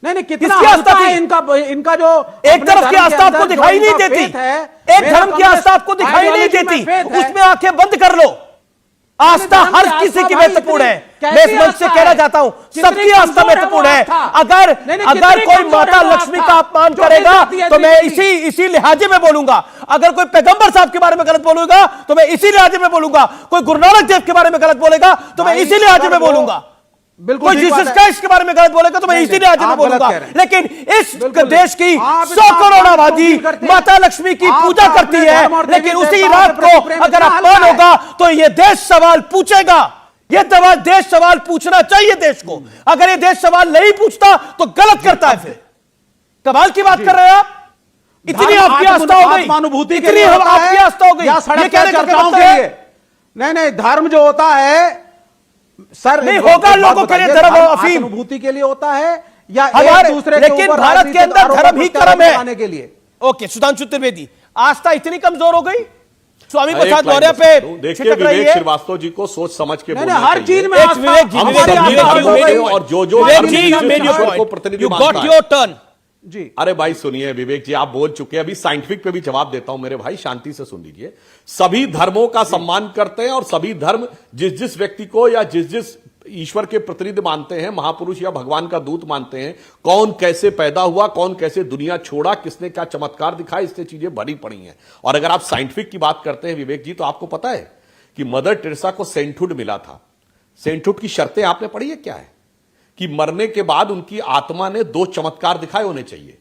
नहीं कितना आस्था है इनका जो एक तरफ की आस्था आपको दिखाई नहीं देती, एक धर्म की आस्था आपको दिखाई नहीं देती, उसमें आंखें बंद कर लो। आस्था हर किसी की महत्वपूर्ण है, मैं इस मंच से कहना चाहता हूं, सबकी आस्था महत्वपूर्ण है। अगर कोई माता लक्ष्मी का अपमान करेगा तो मैं इसी लिहाजे में बोलूंगा। अगर कोई पैगंबर साहब के बारे में गलत बोलूंगा तो मैं इसी लिहाजे में बोलूंगा। कोई गुरु नानक देव के बारे में गलत बोलेगा तो मैं इसी लिहाजे में बोलूंगा। कोई जीसस क्राइस्ट के बारे में गलत बोलेगा तो मैं इसी लिहाजे में बोलूंगा। लेकिन इस देश की 100 करोड़ आबादी माता लक्ष्मी की पूजा करती है, लेकिन उसी रात को अगर अपमान होगा तो यह देश सवाल पूछेगा। यह देश सवाल पूछना चाहिए देश को। अगर यह देश सवाल नहीं पूछता तो गलत करता है। फिर कमाल की बात कर रहे हैं आप। इतनी आपकी आस्था हो गई, इतनी आपकी आस्था हो गई, ये कहने का मतलब है? नहीं, धर्म जो होता है सर नहीं होगा लोगों के लिए, धर्म अफीम अनुभूति के लिए होता है या एक दूसरे लेकिन भारत के अंदर धर्म ही कर्म है के लिए। ओके, सुधांशु त्रिवेदी, आस्था इतनी कमजोर हो गई स्वामी प्रसाद मौर्य पे। देखिए विवेक श्रीवास्तव जी को सोच समझ के बोलना हर चीज में और जो प्रतिनिधि गॉट योर टर्न जी। अरे भाई सुनिए विवेक जी, आप बोल चुके हैं, अभी साइंटिफिक पे भी जवाब देता हूं मेरे भाई, शांति से सुन लीजिए। सभी धर्मों का सम्मान करते हैं और सभी धर्म जिस जिस व्यक्ति को या जिस जिस ईश्वर के प्रतिनिधि मानते हैं, महापुरुष या भगवान का दूत मानते हैं। कौन कैसे पैदा हुआ, कौन कैसे दुनिया छोड़ा, किसने क्या चमत्कार दिखाया, इससे चीजें भरी पड़ी हैं। और अगर आप साइंटिफिक की बात करते हैं विवेक जी, तो आपको पता है कि मदर टेरेसा को सेंटहुड मिला था। सेंटहुड की शर्तें आपने पढ़ी है? क्या है कि मरने के बाद उनकी आत्मा ने 2 चमत्कार दिखाए होने चाहिए,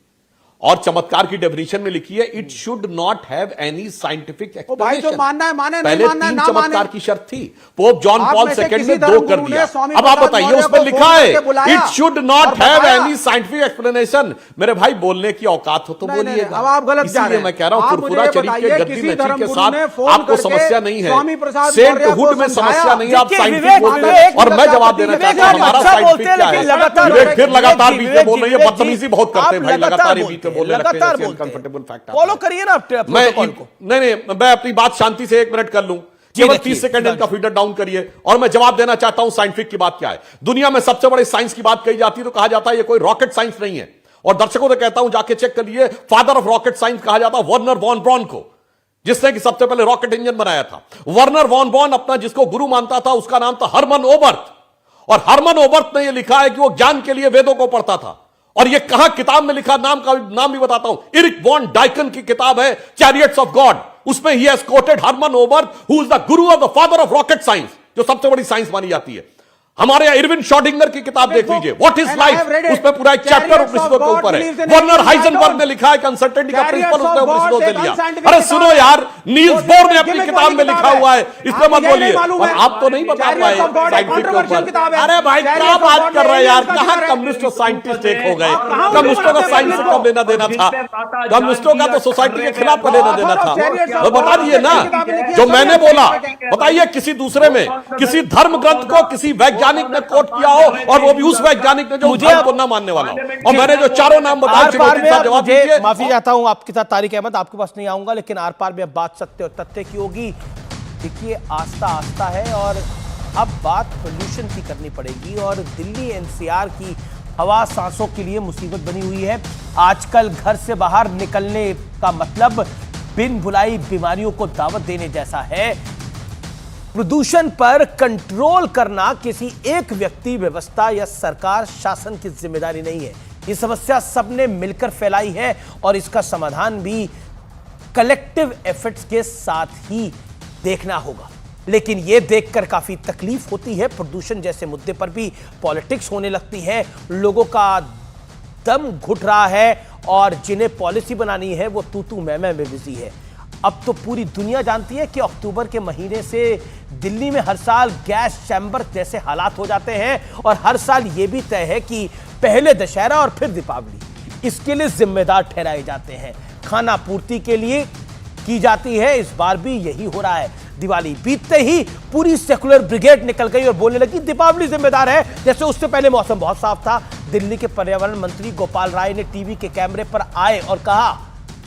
और चमत्कार की डेफिनेशन में लिखी है it should not have any scientific भाई जो मानना है माने, पहले नहीं मानना 3 ना चमत्कार माने। की शर्त थी, पोप जॉन पॉल II ने 2 कर दिया। अब आप बताइए, उसमें लिखा है it should not have any scientific explanation. मेरे भाई बोलने की औकात हो तो बोलिए। अब आप गलत जा रहे हैं। मैं कह रहा हूं फुरफुरा शरीफ के गद्दी नची के साथ आपको समस्या नहीं है, स्वामी प्रसाद सेंटहुड में समस्या नहीं है, आप साइंटिफिक बोल रहे हैं। और मैं जवाब देना चाहता हूं हमारा साइंटिफिक क्या है। विवेक फिर लगातार बीच में बोल रही है, बदतमीजी बहुत करते हैं भाई, लगातार ये बीच में बोलने लगते हैं, अनकंफर्टेबल फैक्ट फॉलो करिए ना प्रोटोकॉल को। नहीं, मैं अपनी बात शांति से 1 मिनट कर लूं, केवल 30 सेकंड इनका फीडर डाउन करिए और मैं जवाब देना चाहता हूं साइंटिफिक की बात क्या है। दुनिया में सबसे बड़े साइंस की बात कही जाती है तो कहा जाता है ये कोई रॉकेट साइंस नहीं है, और दर्शकों से कहता हूं जाके चेक करिए, फादर ऑफ रॉकेट साइंस कहा जाता है वर्नर वॉन ब्रॉन को, जिसने कि सबसे पहले रॉकेट इंजन बनाया था। वर्नर वॉन ब्रॉन अपना जिसको गुरु मानता था उसका नाम था हरमन ओबर्ट, और हरमन ओबर्ट ने यह लिखा है कि वो ज्ञान के लिए वेदों को पढ़ता था। और ये कहां किताब में लिखा, नाम भी बताता हूं, इरिक वॉन डाइकन की किताब है चैरियट्स ऑफ गॉड, उसमें ही has quoted Hermann Oberth who is the guru of the father of rocket science, जो सबसे बड़ी साइंस मानी जाती है। हमारे यहां इरविन शॉडिंगर की किताब देख लीजिए, व्हाट इज लाइफ, उसमें पूरा एक चैप्टर उपनिषदों के ऊपर है। वर्नर हाइजेनबर्ग ने लिखा है कि अनसर्टेनिटी का प्रिंसिपल उसने उपनिषदों से लिया। अरे सुनो यार, नील्स बोर ने अपनी किताब में लिखा हुआ है, इसमें मत बोलिए। और आप तो नहीं बता पाए साइंटिफिक के ऊपर। अरे भाई क्या बात कर रहे हैं यार, कहां कम्युनिस्ट और साइंटिस्ट एक हो गए। कम्युनिस्टों का साइंस से कब लेना देना था, कम्युनिस्टों का तो सोसाइटी के खिलाफ लेना देना था। तो बता दीजिए ना, जो मैंने बोला बताइए, किसी दूसरे में किसी धर्म ग्रंथ को किसी वैज्ञानिक ने कोट किया हो, और वो भी उस वैज्ञानिक ने जो मुझे को ना मानने वाला हो। और मैंने जो 4 नाम बताए, जवाब दीजिए। माफी चाहता हूं आपके साथ तारिक अहमद, आपके पास नहीं आऊंगा, लेकिन आर पार में अब बात सत्य और तथ्य की होगी। देखिए आस्था आस्था है, और अब बात पोल्यूशन की करनी पड़ेगी। और दिल्ली एनसीआर की हवा सांसों के लिए मुसीबत बनी हुई है। आजकल घर से बाहर निकलने का मतलब बिन बुलाई बीमारियों को दावत देने जैसा है। प्रदूषण पर कंट्रोल करना किसी एक व्यक्ति, व्यवस्था या सरकार शासन की जिम्मेदारी नहीं है। ये समस्या सबने मिलकर फैलाई है, और इसका समाधान भी कलेक्टिव एफर्ट्स के साथ ही देखना होगा। लेकिन यह देखकर काफी तकलीफ होती है, प्रदूषण जैसे मुद्दे पर भी पॉलिटिक्स होने लगती है, लोगों का दम घुट रहा है, और जिन्हें पॉलिसी बनानी है वो तू मैं में बिजी है। अब तो पूरी दुनिया जानती है कि अक्टूबर के महीने से दिल्ली में हर साल गैस चैम्बर जैसे हालात हो जाते हैं, और हर साल ये भी तय है कि पहले दशहरा और फिर दीपावली इसके लिए जिम्मेदार ठहराए जाते हैं। खाना पूर्ति के लिए की जाती है, इस बार भी यही हो रहा है। दिवाली बीतते ही पूरी सेकुलर ब्रिगेड निकल गई और बोलने लगी दीपावली जिम्मेदार है, जैसे उससे पहले मौसम बहुत साफ था। दिल्ली के पर्यावरण मंत्री गोपाल राय ने टीवी के कैमरे पर आए और कहा,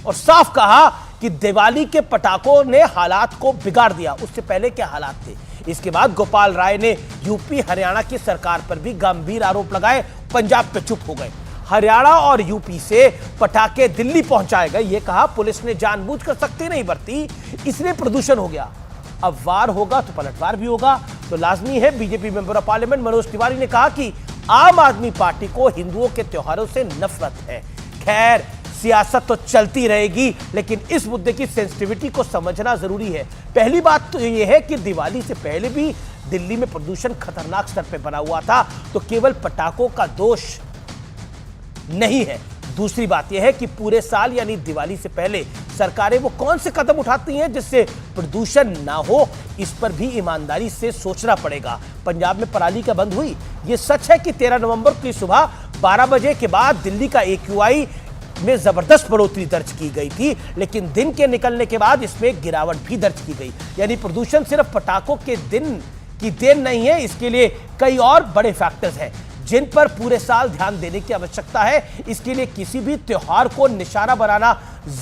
और साफ कहा कि दिवाली के पटाखों ने हालात को बिगाड़ दिया। उससे पहले क्या हालात थे? इसके बाद गोपाल राय ने यूपी हरियाणा की सरकार पर भी गंभीर आरोप लगाए, पंजाब पे चुप हो गए। हरियाणा और यूपी से पटाखे दिल्ली पहुंचाए गए, यह कहा पुलिस ने जानबूझकर सख्ती नहीं बरती, इसलिए प्रदूषण हो गया। अब वार होगा तो पलटवार भी होगा, तो लाजमी है। BJP member of parliament Manoj Tiwari ने कहा कि आम आदमी पार्टी को हिंदुओं के त्योहारों से नफरत है। खैर, सियासत तो चलती रहेगी, लेकिन इस मुद्दे की सेंसिटिविटी को समझना जरूरी है। पहली बात तो यह है कि दिवाली से पहले भी दिल्ली में प्रदूषण खतरनाक स्तर पर बना हुआ था, तो केवल पटाखों का दोष नहीं है। दूसरी बात यह है कि पूरे साल यानी दिवाली से पहले सरकारें वो कौन से कदम उठाती हैं जिससे प्रदूषण ना हो, इस पर भी ईमानदारी से सोचना पड़ेगा। पंजाब में पराली का बंद हुई, ये सच है कि 13 नवंबर की सुबह 12 बजे के बाद दिल्ली का AQI में जबरदस्त बढ़ोतरी दर्ज की गई थी, लेकिन दिन के निकलने के बाद इसमें गिरावट भी दर्ज की गई। यानी प्रदूषण सिर्फ पटाखों के दिन की देन नहीं है, इसके लिए कई और बड़े फैक्टर्स हैं जिन पर पूरे साल ध्यान देने की आवश्यकता है। इसके लिए किसी भी त्योहार को निशाना बनाना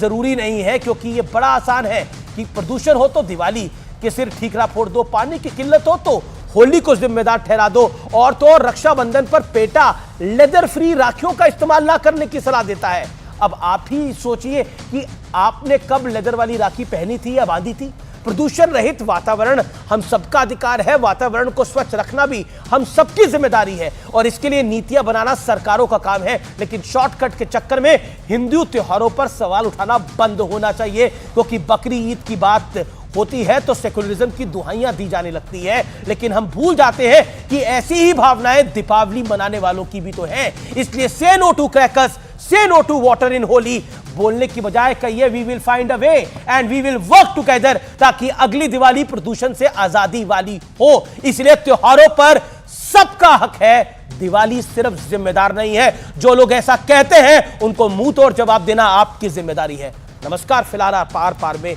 जरूरी नहीं है, क्योंकि यह बड़ा आसान है कि प्रदूषण हो तो दिवाली के सिर ठीकरा फोड़ दो, पानी की किल्लत हो तो होली को जिम्मेदार ठहरा दो, और तो रक्षाबंधन पर पेटा लेदर फ्री राखियों का इस्तेमाल ना करने की सलाह देता है। अब आप ही सोचिए कि आपने कब लेदर वाली राखी पहनी थी या बांधी थी। प्रदूषण रहित वातावरण हम सबका अधिकार है, वातावरण को स्वच्छ रखना भी हम सबकी जिम्मेदारी है और इसके लिए नीतियां बनाना सरकारों का काम है। लेकिन शॉर्टकट के चक्कर में हिंदू त्योहारों पर सवाल उठाना बंद होना चाहिए, क्योंकि बकरी ईद की बात होती है तो सेकुलरिज्म की दुहाइयां दी जाने लगती है, लेकिन हम भूल जाते हैं कि ऐसी ही भावनाएं दीपावली मनाने वालों की भी तो हैं। इसलिए say no to crackers, say no to water in Holi बोलने की बजाय कहिए we will find a way and we will work together, ताकि अगली दिवाली प्रदूषण से आजादी वाली हो। इसलिए त्योहारों पर सबका हक है, दिवाली सिर्फ जिम्मेदार नहीं है। जो लोग ऐसा कहते हैं उनको मुंह तोड़ जवाब देना आपकी जिम्मेदारी है। नमस्कार, फिलहाल आर पार में